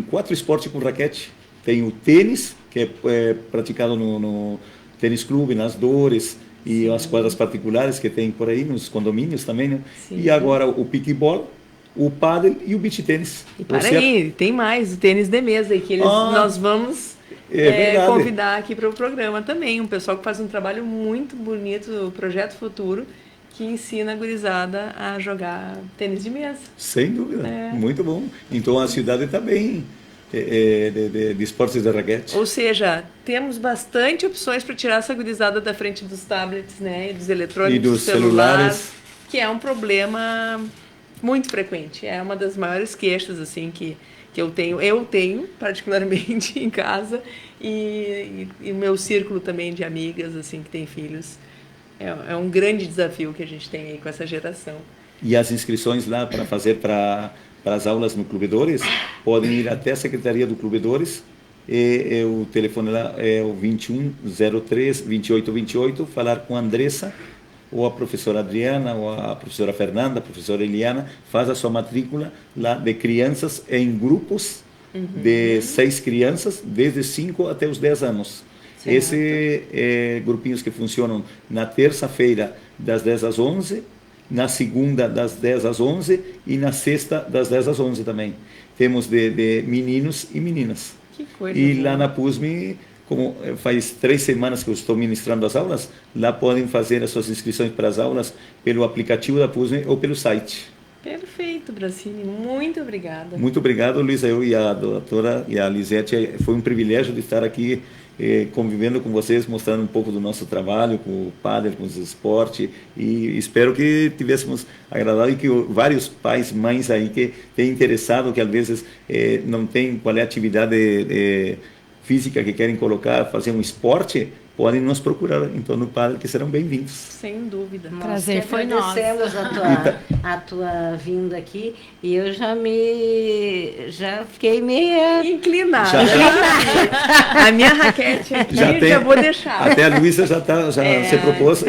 4 esportes com raquete. Tem o tênis, que é praticado no tênis clube, nas Dores, e as quadras particulares que tem por aí nos condomínios também, né? E agora o pickball, o pádel e o beach tênis. E tem mais, o tênis de mesa, que nós vamos convidar aqui para o programa também, um pessoal que faz um trabalho muito bonito, o Projeto Futuro, que ensina a gurizada a jogar tênis de mesa. Sem dúvida, muito bom. Então a cidade está bem de esportes de raquete. Ou seja, temos bastante opções para tirar essa gurizada da frente dos tablets, né, e dos eletrônicos, e dos celulares, que é um problema muito frequente. É uma das maiores queixas assim que eu tenho particularmente em casa, e o meu círculo também de amigas assim que tem filhos. É um grande desafio que a gente tem aí com essa geração. E as inscrições lá para fazer para as aulas no Clube Dores podem ir até a Secretaria do Clube Dores, e o telefone lá é o 2103-2828, falar com a Andressa, ou a professora Adriana, ou a professora Fernanda, a professora Eliana, faz a sua matrícula lá de crianças em grupos de 6 crianças, desde 5 até os 10 anos. Esse grupinhos que funcionam na terça-feira das 10 às 11, na segunda das 10 às 11 e na sexta das 10 às 11 também. Temos de meninos e meninas. Que coisa e boa. Lá na PUSME, como faz 3 semanas que eu estou ministrando as aulas, lá podem fazer as suas inscrições para as aulas pelo aplicativo da PUSME ou pelo site. Perfeito, Bracini. Muito obrigada. Muito obrigado, Luísa. Eu e a doutora e a Lisete, foi um privilégio de estar aqui convivendo com vocês, mostrando um pouco do nosso trabalho com o pádel, com os esportes, e espero que tivéssemos agradado, e que vários pais, mães aí que têm interessado, que às vezes não tem qual é a atividade física que querem colocar, fazer um esporte, podem nos procurar em torno do pádel, que serão bem-vindos. Sem dúvida. Prazer foi nosso. Agradecemos a tua vinda aqui, e eu já fiquei meio inclinada. A minha raquete aqui já vou deixar. Até a Luísa já se propôs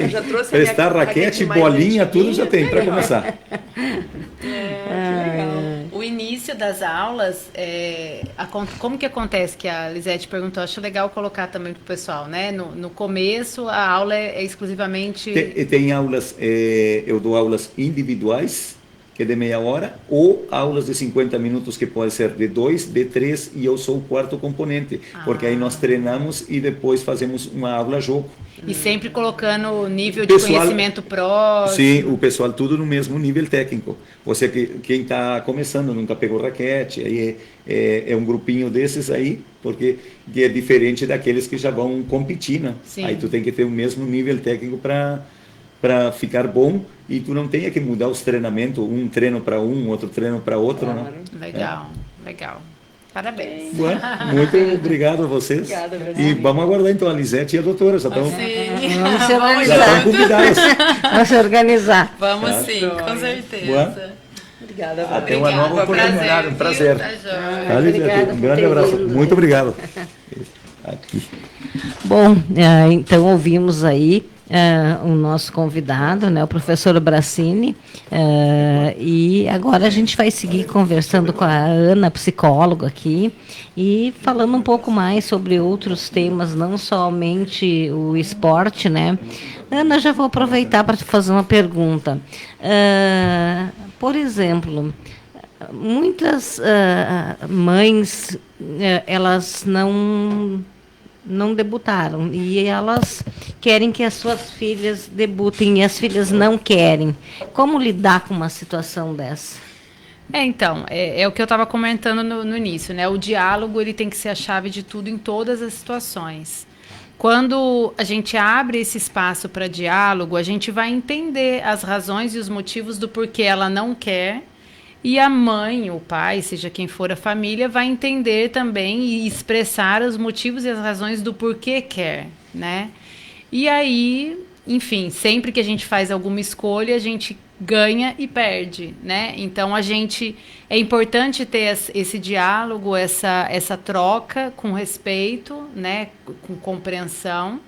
prestar raquete, bolinha, tudo já tem para começar. O início das aulas, como que acontece, que a Lisete perguntou, acho legal colocar também para o pessoal, né? No começo, a aula é exclusivamente... Tem aulas, eu dou aulas individuais, que é de meia hora, ou aulas de 50 minutos, que pode ser de 2, de 3, e eu sou o quarto componente, porque aí nós treinamos e depois fazemos uma aula-jogo. E sempre colocando o nível de conhecimento próximo. Sim, o pessoal tudo no mesmo nível técnico. Ou seja, que quem está começando, nunca pegou raquete, aí é um grupinho desses aí, porque é diferente daqueles que já vão competir, né? Sim. Aí tu tem que ter o mesmo nível técnico para ficar bom, e tu não tenha que mudar os treinamentos, um treino para um, outro treino para outro. Claro. Né? Legal. Parabéns. Bueno, muito obrigado a vocês. Obrigada, e vamos aguardar então a Lisete e a doutora. Já estão se organizar. convidadas. Vamos se organizar. Vamos sim, com certeza. Bueno. Obrigada, até uma nova oportunidade, um prazer. Obrigada, um grande abraço. Muito obrigado. Aqui. Bom, então ouvimos aí o nosso convidado, né, o professor Bracini, e agora a gente vai seguir conversando com a Ana, psicóloga aqui, e falando um pouco mais sobre outros temas, não somente o esporte, né? Ana, já vou aproveitar para te fazer uma pergunta. Por exemplo, muitas mães, elas não debutaram e elas querem que as suas filhas debutem e as filhas não querem. Como lidar com uma situação dessa? Então, é o que eu estava comentando no início, né? O diálogo, ele tem que ser a chave de tudo em todas as situações. Quando a gente abre esse espaço para diálogo, a gente vai entender as razões e os motivos do porquê ela não quer. E a mãe, o pai, seja quem for a família, vai entender também e expressar os motivos e as razões do porquê quer, né? E aí, enfim, sempre que a gente faz alguma escolha, a gente ganha e perde, né? Então, é importante ter esse diálogo, essa troca com respeito, né? Com compreensão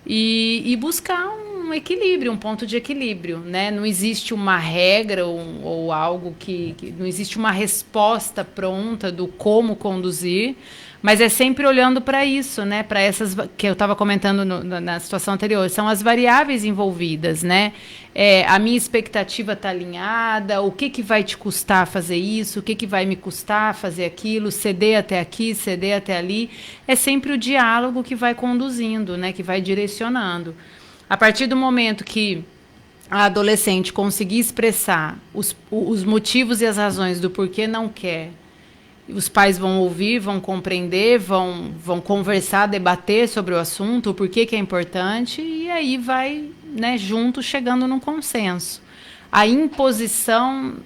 e buscar um equilíbrio, um ponto de equilíbrio, né? Não existe uma regra ou algo que não existe uma resposta pronta do como conduzir, mas é sempre olhando para isso, né? Para essas que eu estava comentando na situação anterior, são as variáveis envolvidas, né? A minha expectativa está alinhada, o que vai te custar fazer isso, o que vai me custar fazer aquilo, ceder até aqui, ceder até ali. É sempre o diálogo que vai conduzindo, né? Que vai direcionando. A partir do momento que a adolescente conseguir expressar os motivos e as razões do porquê não quer, os pais vão ouvir, vão compreender, vão conversar, debater sobre o assunto, o porquê que é importante, e aí vai, né, junto, chegando num consenso. A imposição,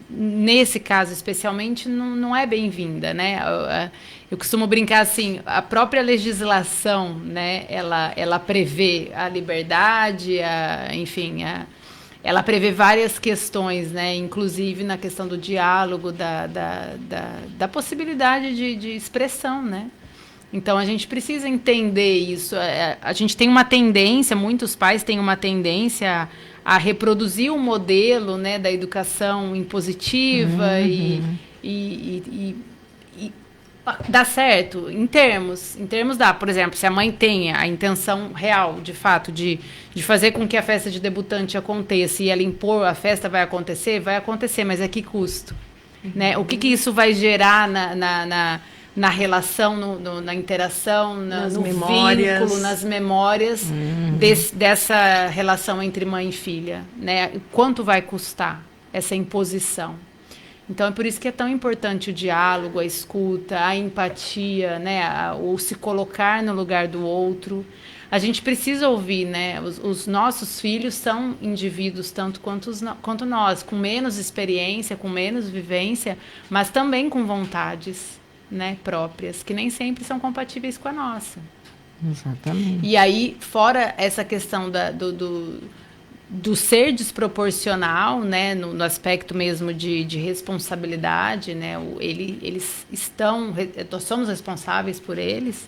nesse caso especialmente, não é bem-vinda, né? Eu costumo brincar assim, a própria legislação, né, ela prevê a liberdade, enfim, ela prevê várias questões, né, inclusive na questão do diálogo, da possibilidade de expressão, né? Então, a gente precisa entender isso. A gente tem uma tendência, muitos pais têm uma tendência a reproduzir o modelo, né, da educação impositiva e dá certo em termos dá. Por exemplo, se a mãe tem a intenção real, de fato, de fazer com que a festa de debutante aconteça e ela impor a festa vai acontecer, mas a que custo? Né? O que isso vai gerar na relação, na interação, no memórias. Vínculo, nas memórias dessa relação entre mãe e filha? Né? Quanto vai custar essa imposição? Então, é por isso que é tão importante o diálogo, a escuta, a empatia, né? O se colocar no lugar do outro. A gente precisa ouvir, né? Os nossos filhos são indivíduos tanto quanto nós, com menos experiência, com menos vivência, mas também com vontades, né, próprias, que nem sempre são compatíveis com a nossa. Exatamente. E aí, fora essa questão do ser desproporcional, né, no aspecto mesmo de responsabilidade, né, nós somos responsáveis por eles.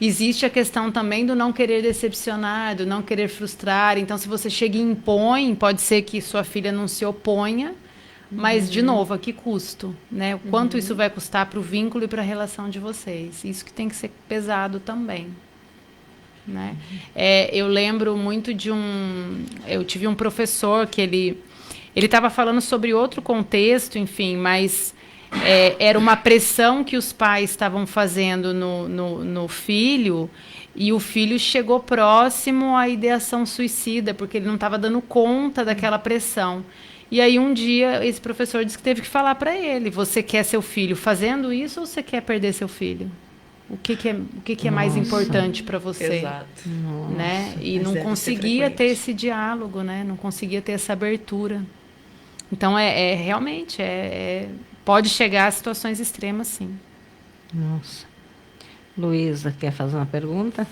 Existe a questão também do não querer decepcionar, do não querer frustrar. Então, se você chega e impõe, pode ser que sua filha não se oponha, mas, de novo, a que custo? Né? O quanto isso vai custar para o vínculo e para a relação de vocês? Isso que tem que ser pesado também. Né? Eu lembro muito eu tive um professor que ele estava falando sobre outro contexto, enfim, mas era uma pressão que os pais estavam fazendo no filho, e o filho chegou próximo à ideação suicida, porque ele não estava dando conta daquela pressão. E aí um dia esse professor disse que teve que falar para ele: você quer seu filho fazendo isso ou você quer perder seu filho? O que é mais importante para você? Exato. Né? E não conseguia ter esse diálogo, né? Não conseguia ter essa abertura. Então, realmente, pode chegar a situações extremas, sim. Nossa. Luísa, quer fazer uma pergunta?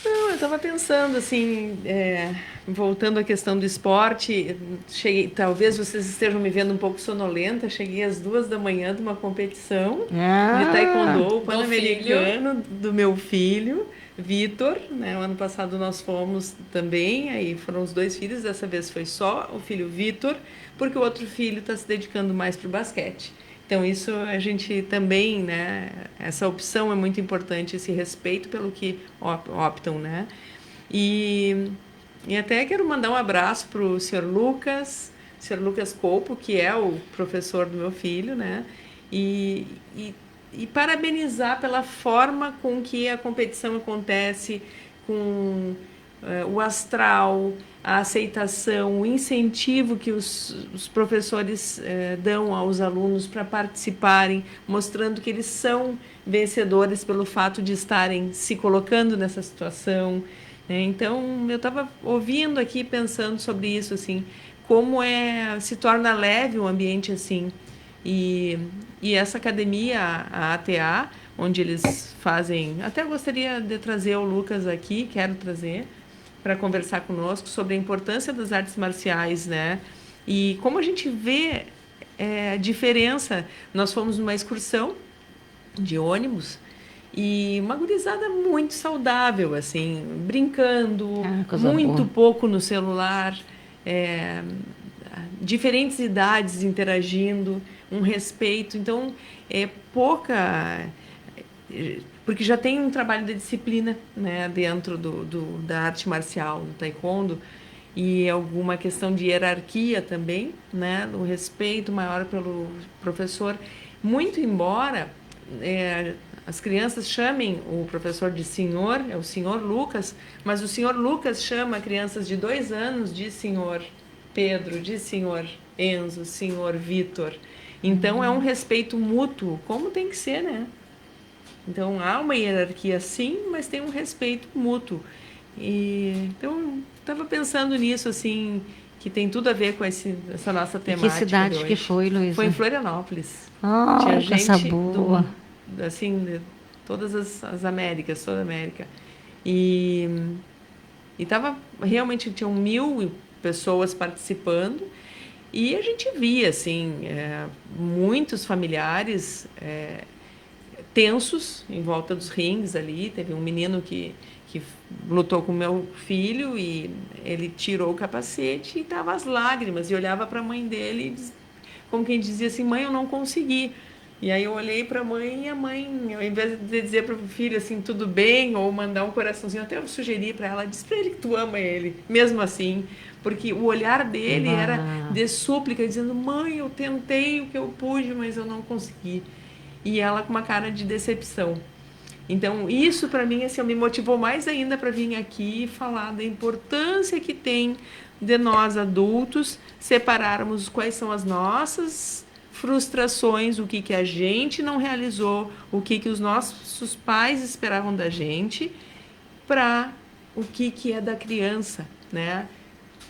Não, eu estava pensando, assim, voltando à questão do esporte, talvez vocês estejam me vendo um pouco sonolenta, cheguei às 2 da manhã de uma competição de taekwondo pan-americano do meu filho, Vitor, né? O ano passado nós fomos também, aí foram os 2 filhos, dessa vez foi só o filho Vitor, porque o outro filho está se dedicando mais para o basquete. Então, isso a gente também, né? Essa opção é muito importante, esse respeito pelo que optam, né? E até quero mandar um abraço para o Sr. Lucas Copo, que é o professor do meu filho, né? E parabenizar pela forma com que a competição acontece, com o astral, a aceitação, o incentivo que os professores dão aos alunos para participarem, mostrando que eles são vencedores pelo fato de estarem se colocando nessa situação. Então, eu estava ouvindo aqui, pensando sobre isso, assim, como se torna leve o ambiente assim. E essa academia, a ATA, onde eles fazem... Até gostaria de trazer o Lucas aqui, quero trazer, para conversar conosco sobre a importância das artes marciais, né? E como a gente vê a diferença. Nós fomos numa excursão de ônibus e uma gurizada muito saudável, assim, brincando, muito pouco no celular, diferentes idades interagindo, um respeito. Então, pouca... Porque já tem um trabalho de disciplina, né, dentro da arte marcial, do taekwondo, e alguma questão de hierarquia também, né, o respeito maior pelo professor. Muito embora as crianças chamem o professor de senhor, é o senhor Lucas, mas o senhor Lucas chama crianças de 2 anos de senhor Pedro, de senhor Enzo, senhor Vitor. Então, é um respeito mútuo, como tem que ser, né? Então, há uma hierarquia, sim, mas tem um respeito mútuo. Então, estava pensando nisso, assim, que tem tudo a ver com essa nossa temática. E que cidade que foi, Luísa? Foi em Florianópolis. Tinha gente boa. De todas as Américas, toda a América. E estava, realmente, tinham 1.000 pessoas participando. E a gente via, assim, muitos familiares... tensos em volta dos rings ali. Teve um menino que lutou com meu filho e ele tirou o capacete e estava as lágrimas e olhava para a mãe dele como quem dizia assim: mãe, eu não consegui. E aí eu olhei para a mãe e a mãe, ao invés de dizer para o filho assim, tudo bem, ou mandar um coraçãozinho, até eu sugeri para ela, diz para ele que tu ama ele, mesmo assim, porque o olhar dele era de súplica, dizendo: mãe, eu tentei o que eu pude, mas eu não consegui. E ela com uma cara de decepção. Então, isso para mim assim, me motivou mais ainda para vir aqui e falar da importância que tem de nós adultos separarmos quais são as nossas frustrações, o que a gente não realizou, o que os nossos pais esperavam da gente, para o que é da criança, né?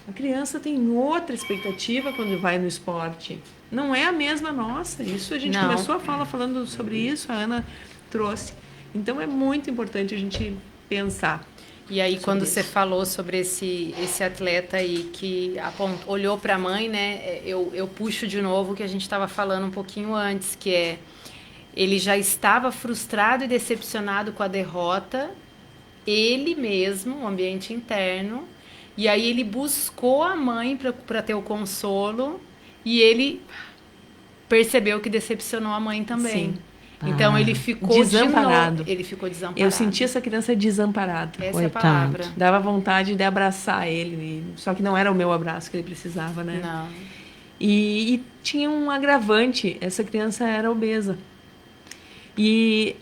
A criança tem outra expectativa quando vai no esporte. Não é a mesma nossa. Isso a gente começou a falar falando sobre isso, a Ana trouxe. Então é muito importante a gente pensar. E aí quando você falou sobre esse atleta aí que olhou para a mãe, né? Eu puxo de novo o que a gente estava falando um pouquinho antes, que ele já estava frustrado e decepcionado com a derrota, ele mesmo, o ambiente interno, e aí ele buscou a mãe para ter o consolo. E ele percebeu que decepcionou a mãe também. Sim. Então, ele ficou desamparado. Ele ficou desamparado. Eu senti essa criança desamparada. Essa é a palavra. Dava vontade de abraçar ele. Só que não era o meu abraço que ele precisava, né? Não. E tinha um agravante. Essa criança era obesa. E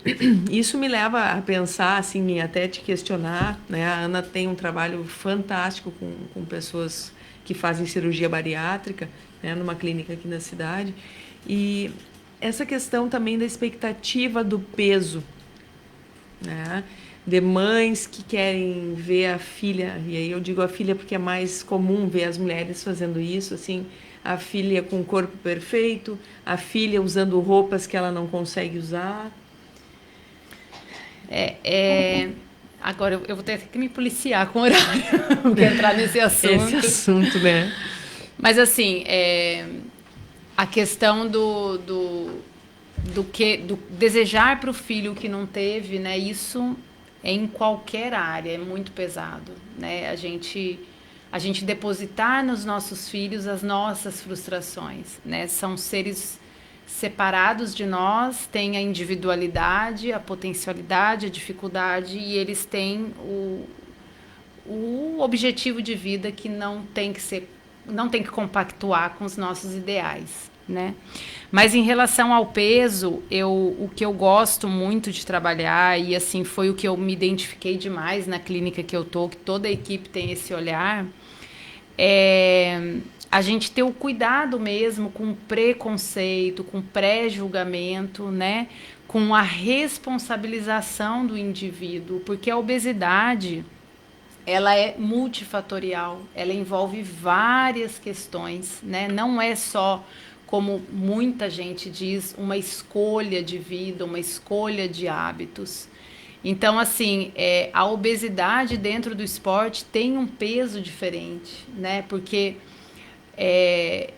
isso me leva a pensar, assim, até te questionar, né? A Ana tem um trabalho fantástico com pessoas que fazem cirurgia bariátrica, né, numa clínica aqui na cidade. E essa questão também da expectativa do peso, né, de mães que querem ver a filha, e aí eu digo a filha porque é mais comum ver as mulheres fazendo isso, assim, a filha com o corpo perfeito, a filha usando roupas que ela não consegue usar. Agora, eu vou ter que me policiar com o horário, porque entrar nesse assunto. Esse assunto, né? Mas, assim, a questão do desejar para o filho o que não teve, né? Isso em qualquer área é muito pesado, né? A gente depositar nos nossos filhos as nossas frustrações, né? São seres separados de nós, têm a individualidade, a potencialidade, a dificuldade, e eles têm o objetivo de vida que não tem que compactuar com os nossos ideais, né? Mas em relação ao peso, o que eu gosto muito de trabalhar, e assim foi o que eu me identifiquei demais na clínica que eu tô, que toda a equipe tem esse olhar, a gente ter o cuidado mesmo com o preconceito, com o pré-julgamento, né? Com a responsabilização do indivíduo, porque a obesidade, ela é multifatorial, ela envolve várias questões, né? Não é só, como muita gente diz, uma escolha de vida, uma escolha de hábitos. Então, assim, a obesidade dentro do esporte tem um peso diferente, né? Porque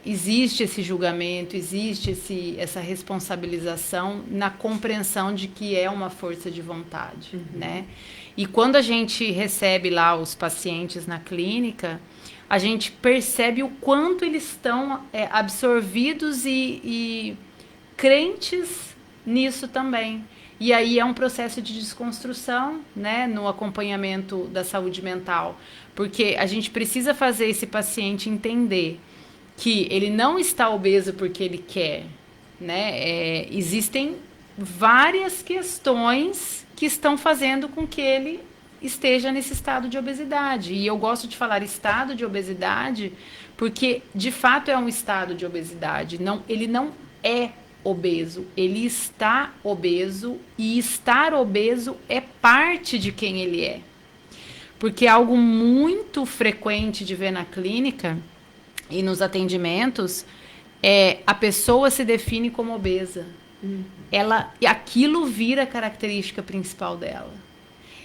existe esse julgamento, existe essa responsabilização na compreensão de que é uma força de vontade, né? E quando a gente recebe lá os pacientes na clínica, a gente percebe o quanto eles estão absorvidos e crentes nisso também. E aí é um processo de desconstrução, né, no acompanhamento da saúde mental, porque a gente precisa fazer esse paciente entender que ele não está obeso porque ele quer, né? Existem várias questões que estão fazendo com que ele esteja nesse estado de obesidade. E eu gosto de falar estado de obesidade porque, de fato, é um estado de obesidade. Ele não é obeso, ele está obeso, e estar obeso é parte de quem ele é. Porque algo muito frequente de ver na clínica e nos atendimentos a pessoa se define como obesa. Aquilo vira a característica principal dela.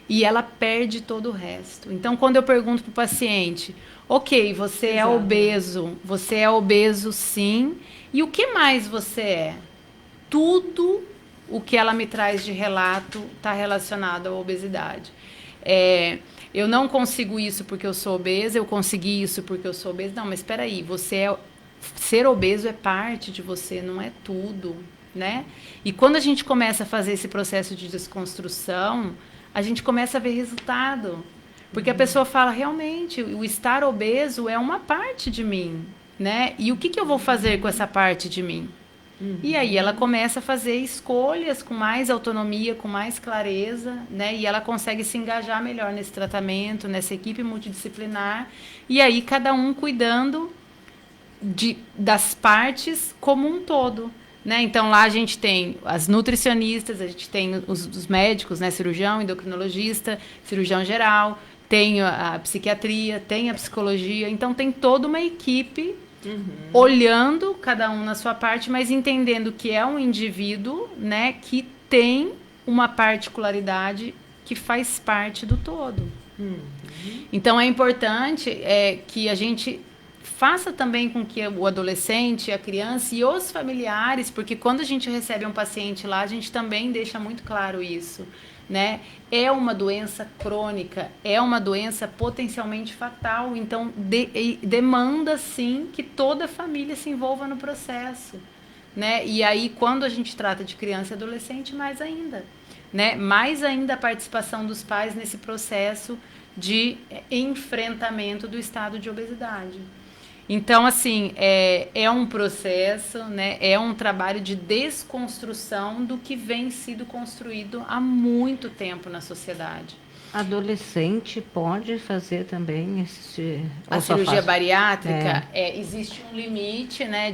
E ela perde todo o resto. Então, quando eu pergunto para o paciente, ok, você é obeso sim, e o que mais você é? Tudo o que ela me traz de relato está relacionado à obesidade. Eu não consigo isso porque eu sou obesa, eu consegui isso porque eu sou obesa. Não, mas espera aí, ser obeso é parte de você, não é tudo, né? E quando a gente começa a fazer esse processo de desconstrução, a gente começa a ver resultado. Porque a pessoa fala, realmente, o estar obeso é uma parte de mim, né? E o que eu vou fazer com essa parte de mim? E aí ela começa a fazer escolhas com mais autonomia, com mais clareza, né? E ela consegue se engajar melhor nesse tratamento, nessa equipe multidisciplinar. E aí cada um cuidando das partes como um todo, né? Então lá a gente tem as nutricionistas, a gente tem os médicos, né? Cirurgião, endocrinologista, cirurgião geral, tem a psiquiatria, tem a psicologia. Então tem toda uma equipe olhando cada um na sua parte, mas entendendo que é um indivíduo, né, que tem uma particularidade que faz parte do todo. Então é importante que a gente faça também com que o adolescente, a criança e os familiares, porque quando a gente recebe um paciente lá, a gente também deixa muito claro isso, né? É uma doença crônica, é uma doença potencialmente fatal, então demanda sim que toda a família se envolva no processo, né? E aí quando a gente trata de criança e adolescente, mais ainda, né? Mais ainda a participação dos pais nesse processo de enfrentamento do estado de obesidade. Então, assim, é um processo, né? É um trabalho de desconstrução do que vem sido construído há muito tempo na sociedade. Adolescente pode fazer também a cirurgia bariátrica? Existe um limite, né?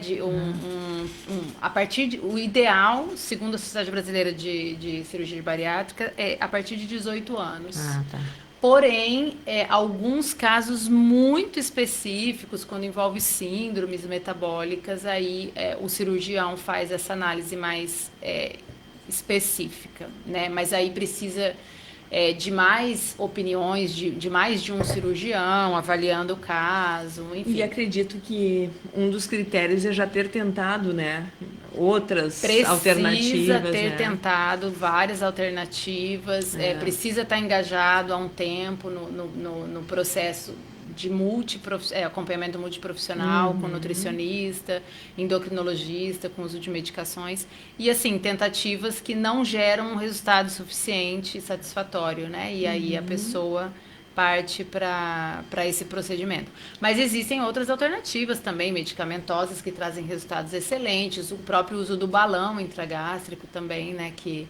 A partir o ideal, segundo a Sociedade Brasileira de Cirurgia Bariátrica, é a partir de 18 anos. Tá. Porém, alguns casos muito específicos, quando envolve síndromes metabólicas, aí o cirurgião faz essa análise mais específica, né? Mas aí precisa de mais opiniões, de mais de um cirurgião avaliando o caso, enfim. E acredito que um dos critérios é já ter tentado, né, outras alternativas. Precisa ter tentado várias alternativas, precisa estar engajado há um tempo no processo de acompanhamento multiprofissional, com nutricionista, endocrinologista, com uso de medicações. E, assim, tentativas que não geram um resultado suficiente e satisfatório, né? E aí a pessoa parte para esse procedimento. Mas existem outras alternativas também, medicamentosas, que trazem resultados excelentes. O próprio uso do balão intragástrico também, né? Que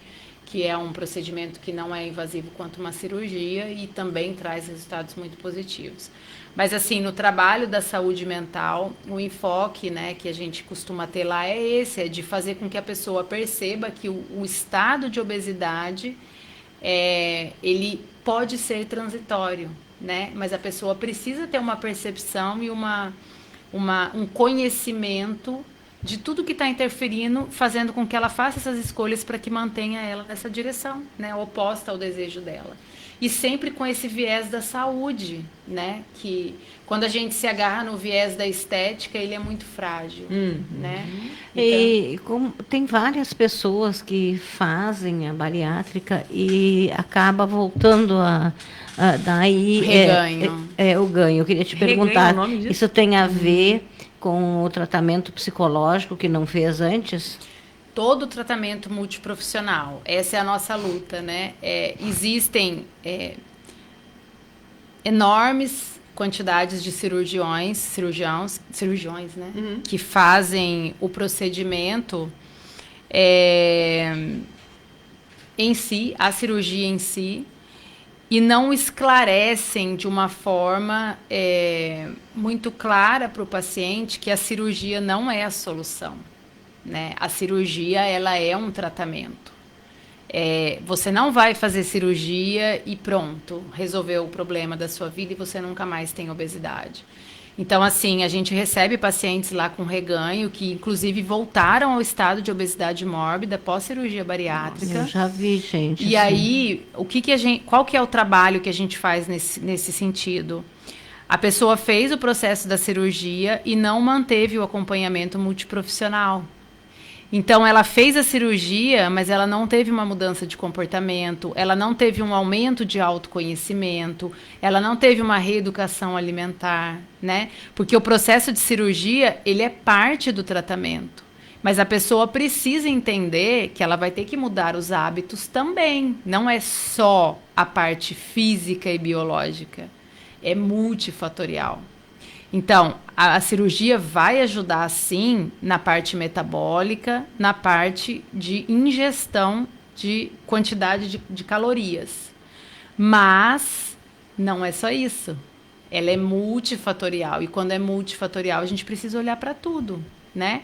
é um procedimento que não é invasivo quanto uma cirurgia e também traz resultados muito positivos. Mas, assim, no trabalho da saúde mental, o enfoque, né, que a gente costuma ter lá é esse, é de fazer com que a pessoa perceba que o estado de obesidade, ele pode ser transitório, né? Mas a pessoa precisa ter uma percepção e um conhecimento de tudo que está interferindo, fazendo com que ela faça essas escolhas para que mantenha ela nessa direção, né, oposta ao desejo dela. E sempre com esse viés da saúde, né, que quando a gente se agarra no viés da estética, ele é muito frágil, né? Então... E tem várias pessoas que fazem a bariátrica e acaba voltando daí reganho. O ganho. Eu queria te perguntar, isso tem a ver com o tratamento psicológico que não fez antes? Todo o tratamento multiprofissional, essa é a nossa luta, né? Existem enormes quantidades de cirurgiões, né? Que fazem o procedimento em si, a cirurgia em si, e não esclarecem de uma forma muito clara para o paciente que a cirurgia não é a solução, né? A cirurgia, ela é um tratamento. Você não vai fazer cirurgia e pronto, resolveu o problema da sua vida e você nunca mais tem obesidade. Então, assim, a gente recebe pacientes lá com reganho que, inclusive, voltaram ao estado de obesidade mórbida pós-cirurgia bariátrica. Eu já vi, gente. E aí, qual que é o trabalho que a gente faz nesse sentido? A pessoa fez o processo da cirurgia e não manteve o acompanhamento multiprofissional. Então, ela fez a cirurgia, mas ela não teve uma mudança de comportamento, ela não teve um aumento de autoconhecimento, ela não teve uma reeducação alimentar, né? Porque o processo de cirurgia, ele é parte do tratamento. Mas a pessoa precisa entender que ela vai ter que mudar os hábitos também. Não é só a parte física e biológica, é multifatorial. Então, a cirurgia vai ajudar, sim, na parte metabólica, na parte de ingestão de quantidade de calorias. Mas não é só isso. Ela é multifatorial. E quando é multifatorial, a gente precisa olhar para tudo, né?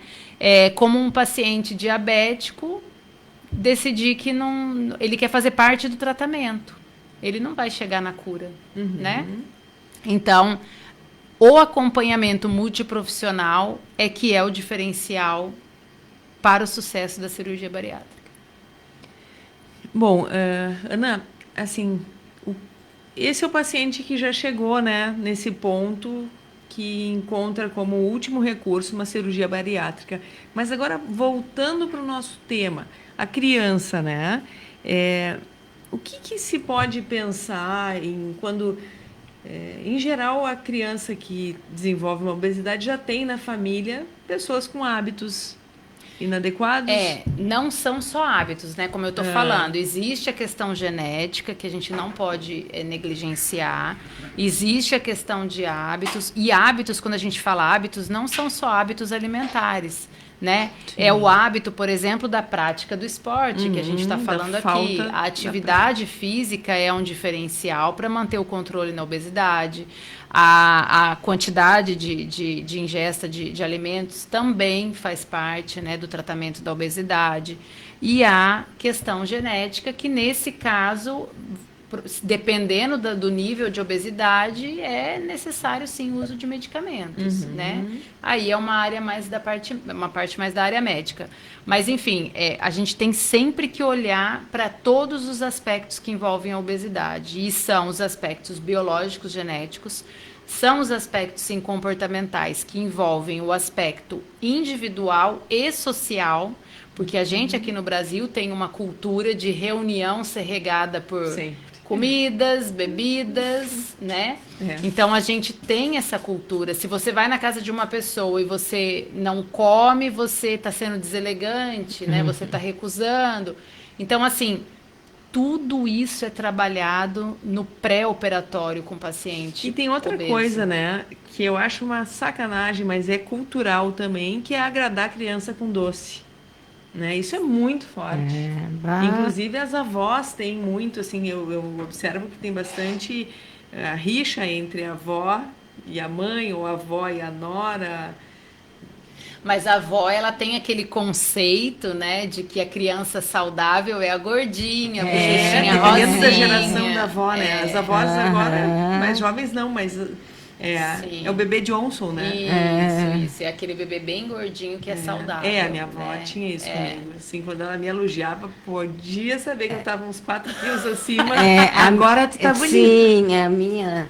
Como um paciente diabético decidir que ele quer fazer parte do tratamento. Ele não vai chegar na cura, né? Então... o acompanhamento multiprofissional que é o diferencial para o sucesso da cirurgia bariátrica. Bom, Ana, assim, esse é o paciente que já chegou, né, nesse ponto que encontra como último recurso uma cirurgia bariátrica. Mas agora, voltando para o nosso tema, a criança, né? O que se pode pensar quando... em geral, a criança que desenvolve uma obesidade já tem na família pessoas com hábitos inadequados? Não são só hábitos, né? Como eu estou falando, existe a questão genética, que a gente não pode negligenciar, existe a questão de hábitos, e hábitos, quando a gente fala hábitos, não são só hábitos alimentares, né? É o hábito, por exemplo, da prática do esporte, que a gente está falando aqui. A atividade física é um diferencial para manter o controle na obesidade. A quantidade de ingesta de alimentos também faz parte, né, do tratamento da obesidade. E a questão genética, que nesse caso dependendo do nível de obesidade, é necessário sim o uso de medicamentos, né? Aí é uma parte mais da área médica. Mas, enfim, a gente tem sempre que olhar para todos os aspectos que envolvem a obesidade. E são os aspectos biológicos, genéticos, são os aspectos sim, comportamentais, que envolvem o aspecto individual e social, porque a gente aqui no Brasil tem uma cultura de reunião ser regada por comidas, bebidas, né? Então a gente tem essa cultura. Se você vai na casa de uma pessoa e você não come, você está sendo deselegante, né? Você está recusando. Então, assim, tudo isso é trabalhado no pré-operatório com o paciente. E tem outra coisa, né? Que eu acho uma sacanagem, mas é cultural também, que é agradar a criança com doce. Né? Isso é muito forte. Inclusive as avós têm muito, assim, eu observo que tem bastante rixa entre a avó e a mãe, ou a avó e a nora. Mas a avó, ela tem aquele conceito, né, de que a criança saudável é a gordinha, a bochechinha rosinha. Dentro da geração da avó, né? As avós agora, mais jovens não, mas é o bebê Johnson, né? Isso. É aquele bebê bem gordinho que é saudável. A minha avó tinha isso comigo. Assim, quando ela me elogiava, podia saber que eu estava uns 4 quilos acima. Agora tu tá bonita. Sim, a minha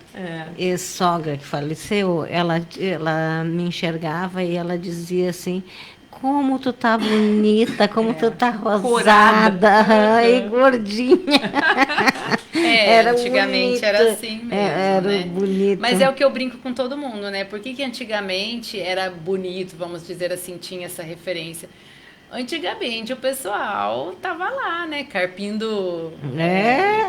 ex-sogra que faleceu, ela me enxergava e ela dizia assim: como tu tá bonita, como tu tá rosada e gordinha. Antigamente bonito. Era assim mesmo, era bonito. Mas é o que eu brinco com todo mundo, né? Por que antigamente era bonito, vamos dizer assim, tinha essa referência? Antigamente o pessoal tava lá, né? Carpindo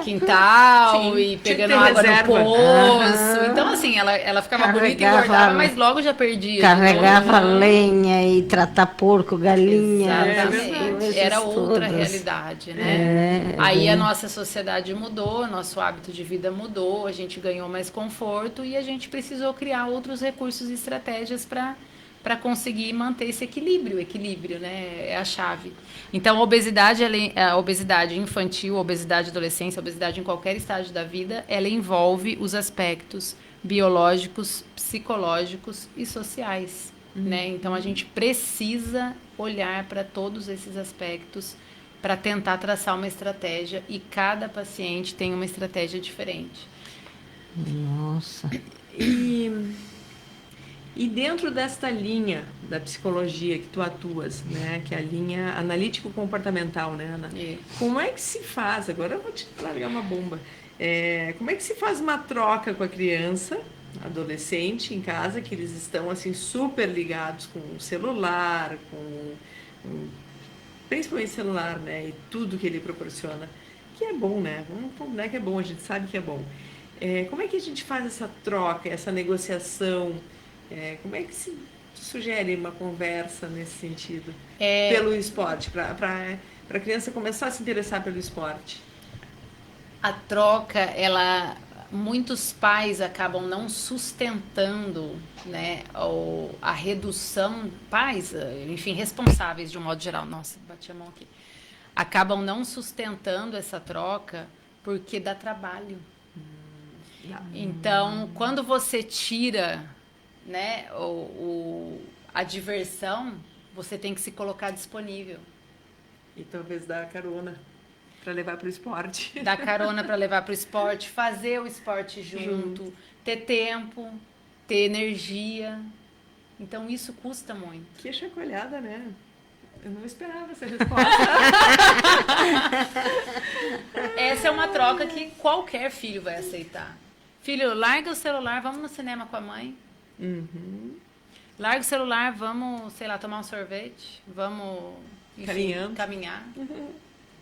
quintal e pegando água no poço. Então, assim, ela ficava bonita e engordava, mas logo já perdia. Carregava lenha e tratar porco, galinha. Exatamente. Era outra realidade, né? Aí a nossa sociedade mudou, nosso hábito de vida mudou, a gente ganhou mais conforto e a gente precisou criar outros recursos e estratégias para conseguir manter esse equilíbrio. Equilíbrio, né? É a chave. Então, a obesidade infantil, a obesidade adolescência, a obesidade em qualquer estágio da vida, ela envolve os aspectos biológicos, psicológicos e sociais, né? Então, a gente precisa olhar para todos esses aspectos para tentar traçar uma estratégia e cada paciente tem uma estratégia diferente. Nossa. E dentro desta linha da psicologia que tu atuas, né, que é a linha analítico-comportamental, né, Ana? Como é que se faz? Agora eu vou te largar uma bomba. Como é que se faz uma troca com a criança, adolescente, em casa, que eles estão assim super ligados com o celular, principalmente celular, né, e tudo que ele proporciona, que é bom, né? Não é que é bom, a gente sabe que é bom. Como é que a gente faz essa troca, essa negociação? Como é que se sugere uma conversa nesse sentido? Pelo esporte, para a criança começar a se interessar pelo esporte? A troca, muitos pais acabam não sustentando, né, a redução, pais, enfim, responsáveis de um modo geral, nossa, bati a mão aqui, acabam não sustentando essa troca porque dá trabalho. Então, quando você tira, né, a diversão, você tem que se colocar disponível. E talvez dar carona para levar para o esporte. Dar carona para levar para o esporte, fazer o esporte junto, ter tempo, ter energia. Então, isso custa muito. Que chacoalhada, né? Eu não esperava essa resposta. Essa é uma troca que qualquer filho vai aceitar. Filho, larga o celular, vamos no cinema com a mãe. Larga o celular, vamos, sei lá, tomar um sorvete. Vamos, enfim, caminhar.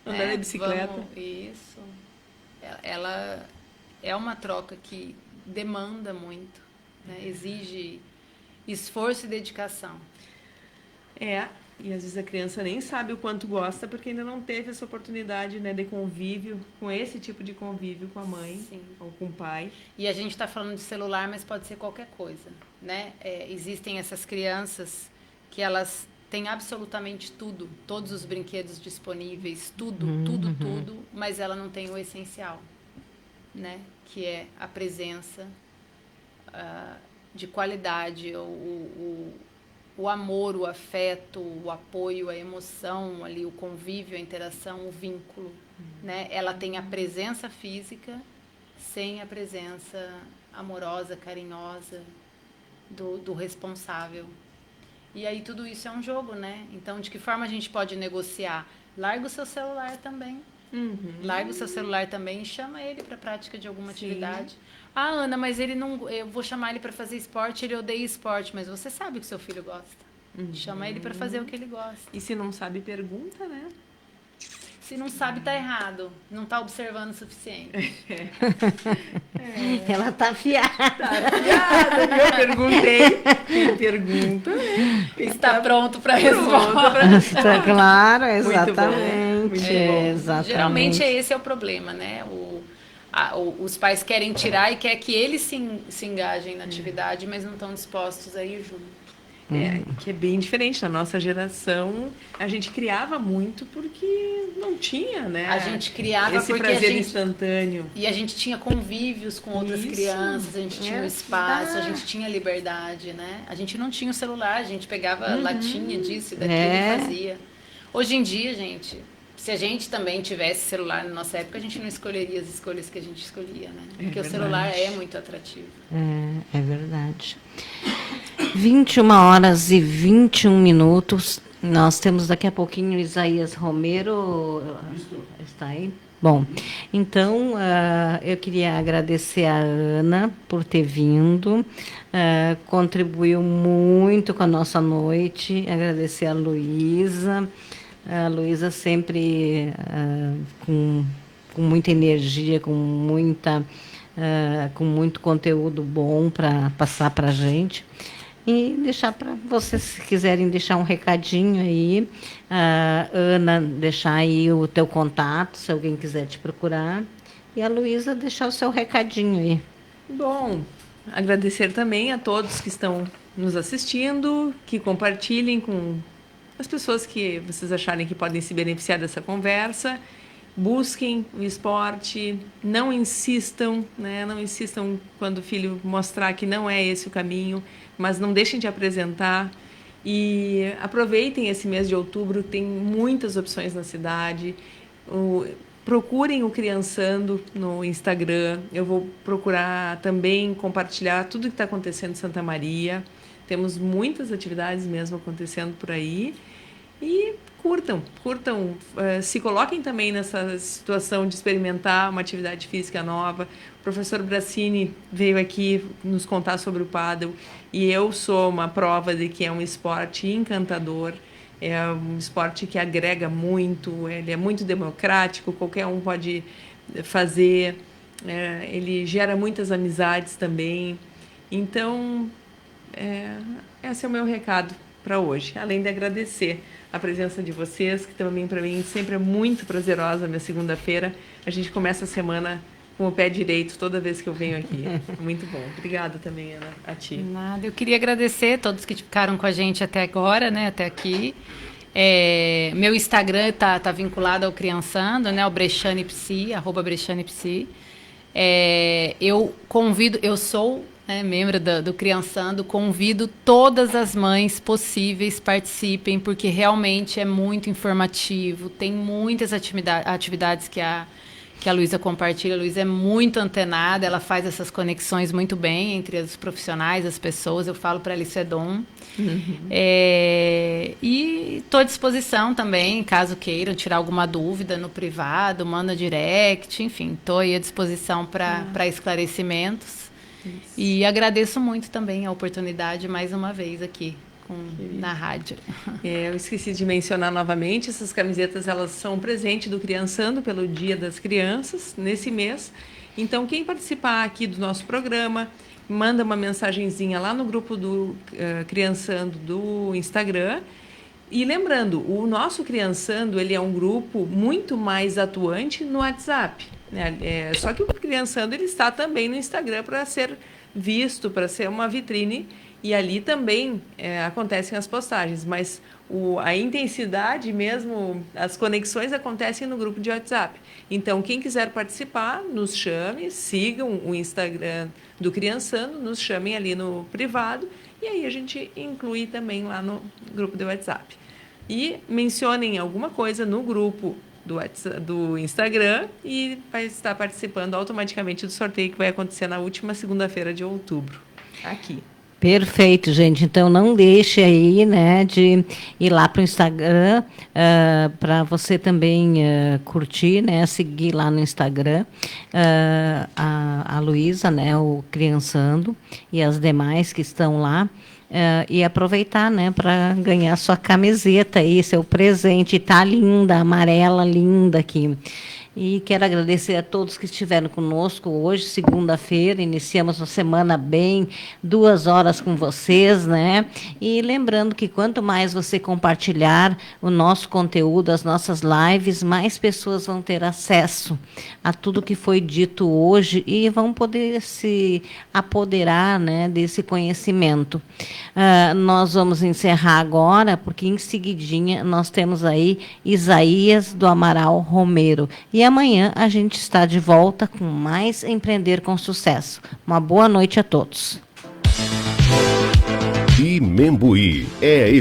Andar de bicicleta. Isso. Ela é uma troca que demanda muito, né? Exige esforço e dedicação. E às vezes a criança nem sabe o quanto gosta porque ainda não teve essa oportunidade, né, de convívio, com esse tipo de convívio com a mãe. Sim. Ou com o pai. E a gente está falando de celular, mas pode ser qualquer coisa, né? Existem essas crianças que elas têm absolutamente tudo, todos os brinquedos disponíveis, tudo, mas ela não tem o essencial. né? Que é a presença de qualidade, o amor, o afeto, o apoio, a emoção, ali, o convívio, a interação, o vínculo, né? Ela tem a presença física sem a presença amorosa, carinhosa do responsável. E aí tudo isso é um jogo, né? Então, de que forma a gente pode negociar? Larga o seu celular também. Larga o seu celular também e chama ele para a prática de alguma atividade. Ah, Ana, mas ele não... Eu vou chamar ele para fazer esporte, ele odeia esporte, mas você sabe que o seu filho gosta. Chama ele para fazer o que ele gosta. E se não sabe, pergunta, né? Se não sabe, tá errado. Não tá observando o suficiente. Ela tá afiada. Tá afiada. Eu perguntei. Quem pergunta, né? Está pronto para responder. Está claro, exatamente. Exatamente. Geralmente esse é o problema, né? Os pais querem tirar e quer que eles se engajem na atividade, mas não estão dispostos a ir junto. Que é bem diferente. Na nossa geração, a gente criava muito porque não tinha, né? A gente criava esse porque prazer instantâneo. E a gente tinha convívios com outras crianças, a gente tinha o espaço, a gente tinha liberdade, né? A gente não tinha o celular, a gente pegava latinha disso e daquilo e fazia. Hoje em dia, gente, se a gente também tivesse celular na nossa época, a gente não escolheria as escolhas que a gente escolhia, né? Porque o celular é muito atrativo. É verdade. 21h21. Nós temos daqui a pouquinho Isaías Romero. Está aí? Bom, então eu queria agradecer a Ana por ter vindo. Contribuiu muito com a nossa noite. Agradecer a Luísa. A Luísa sempre com muita energia, com muito conteúdo bom para passar para a gente. E deixar para vocês, se quiserem deixar um recadinho aí, Ana, deixar aí o teu contato, se alguém quiser te procurar, e a Luísa deixar o seu recadinho aí. Bom, agradecer também a todos que estão nos assistindo, que compartilhem com as pessoas que vocês acharem que podem se beneficiar dessa conversa. Busquem o esporte, não insistam, né? Não insistam quando o filho mostrar que não é esse o caminho, mas não deixem de apresentar. E aproveitem esse mês de outubro, tem muitas opções na cidade. Procurem o Criançando no Instagram. Eu vou procurar também compartilhar tudo que está acontecendo em Santa Maria. Temos muitas atividades mesmo acontecendo por aí. E curtam, se coloquem também nessa situação de experimentar uma atividade física nova. O professor Bracini veio aqui nos contar sobre o pádel e eu sou uma prova de que é um esporte encantador, é um esporte que agrega muito, ele é muito democrático, qualquer um pode fazer, ele gera muitas amizades também. Então, esse é o meu recado para hoje, além de agradecer a presença de vocês, que também para mim sempre é muito prazerosa. Minha segunda-feira, a gente começa a semana com o pé direito toda vez que eu venho aqui. Muito bom. Obrigada também, Ana, a ti. Nada, eu queria agradecer a todos que ficaram com a gente até agora, né, até aqui. Meu Instagram tá vinculado ao Criançando, né, ao Brechane Psi, @BrechanePsi. Eu sou membro do Criançando, convido todas as mães possíveis, participem, porque realmente é muito informativo, tem muitas atividades que a Luísa compartilha. A Luísa é muito antenada, ela faz essas conexões muito bem entre os profissionais, as pessoas. Eu falo para ela, isso é dom. E estou à disposição também, caso queiram tirar alguma dúvida no privado, manda direct, enfim, estou aí à disposição para esclarecimentos. Isso. E agradeço muito também a oportunidade mais uma vez aqui na rádio. Eu esqueci de mencionar novamente, essas camisetas elas são um presente do Criançando pelo Dia das Crianças nesse mês. Então quem participar aqui do nosso programa, manda uma mensagenzinha lá no grupo do Criançando do Instagram. E lembrando, o nosso Criançando ele é um grupo muito mais atuante no WhatsApp. Só que o Criançando ele está também no Instagram para ser visto, para ser uma vitrine e ali também acontecem as postagens, mas a intensidade mesmo, as conexões acontecem no grupo de WhatsApp. Então, quem quiser participar, nos chame, sigam o Instagram do Criançando, nos chamem ali no privado, e aí a gente inclui também lá no grupo do WhatsApp. E mencionem alguma coisa no grupo do Instagram e vai estar participando automaticamente do sorteio que vai acontecer na última segunda-feira de outubro, aqui. Perfeito, gente. Então não deixe aí, né, de ir lá para o Instagram para você também curtir, né, seguir lá no Instagram a Luísa, né, o Criançando e as demais que estão lá. E aproveitar, né, para ganhar sua camiseta aí, seu presente. Tá linda, amarela, linda aqui. E quero agradecer a todos que estiveram conosco hoje, segunda-feira, iniciamos uma semana bem, 2 horas com vocês, né? E lembrando que quanto mais você compartilhar o nosso conteúdo, as nossas lives, mais pessoas vão ter acesso a tudo que foi dito hoje e vão poder se apoderar, né, desse conhecimento. Nós vamos encerrar agora, porque em seguidinha nós temos aí Isaías do Amaral Romero. E amanhã a gente está de volta com mais Empreender com Sucesso. Uma boa noite a todos. Imembuí é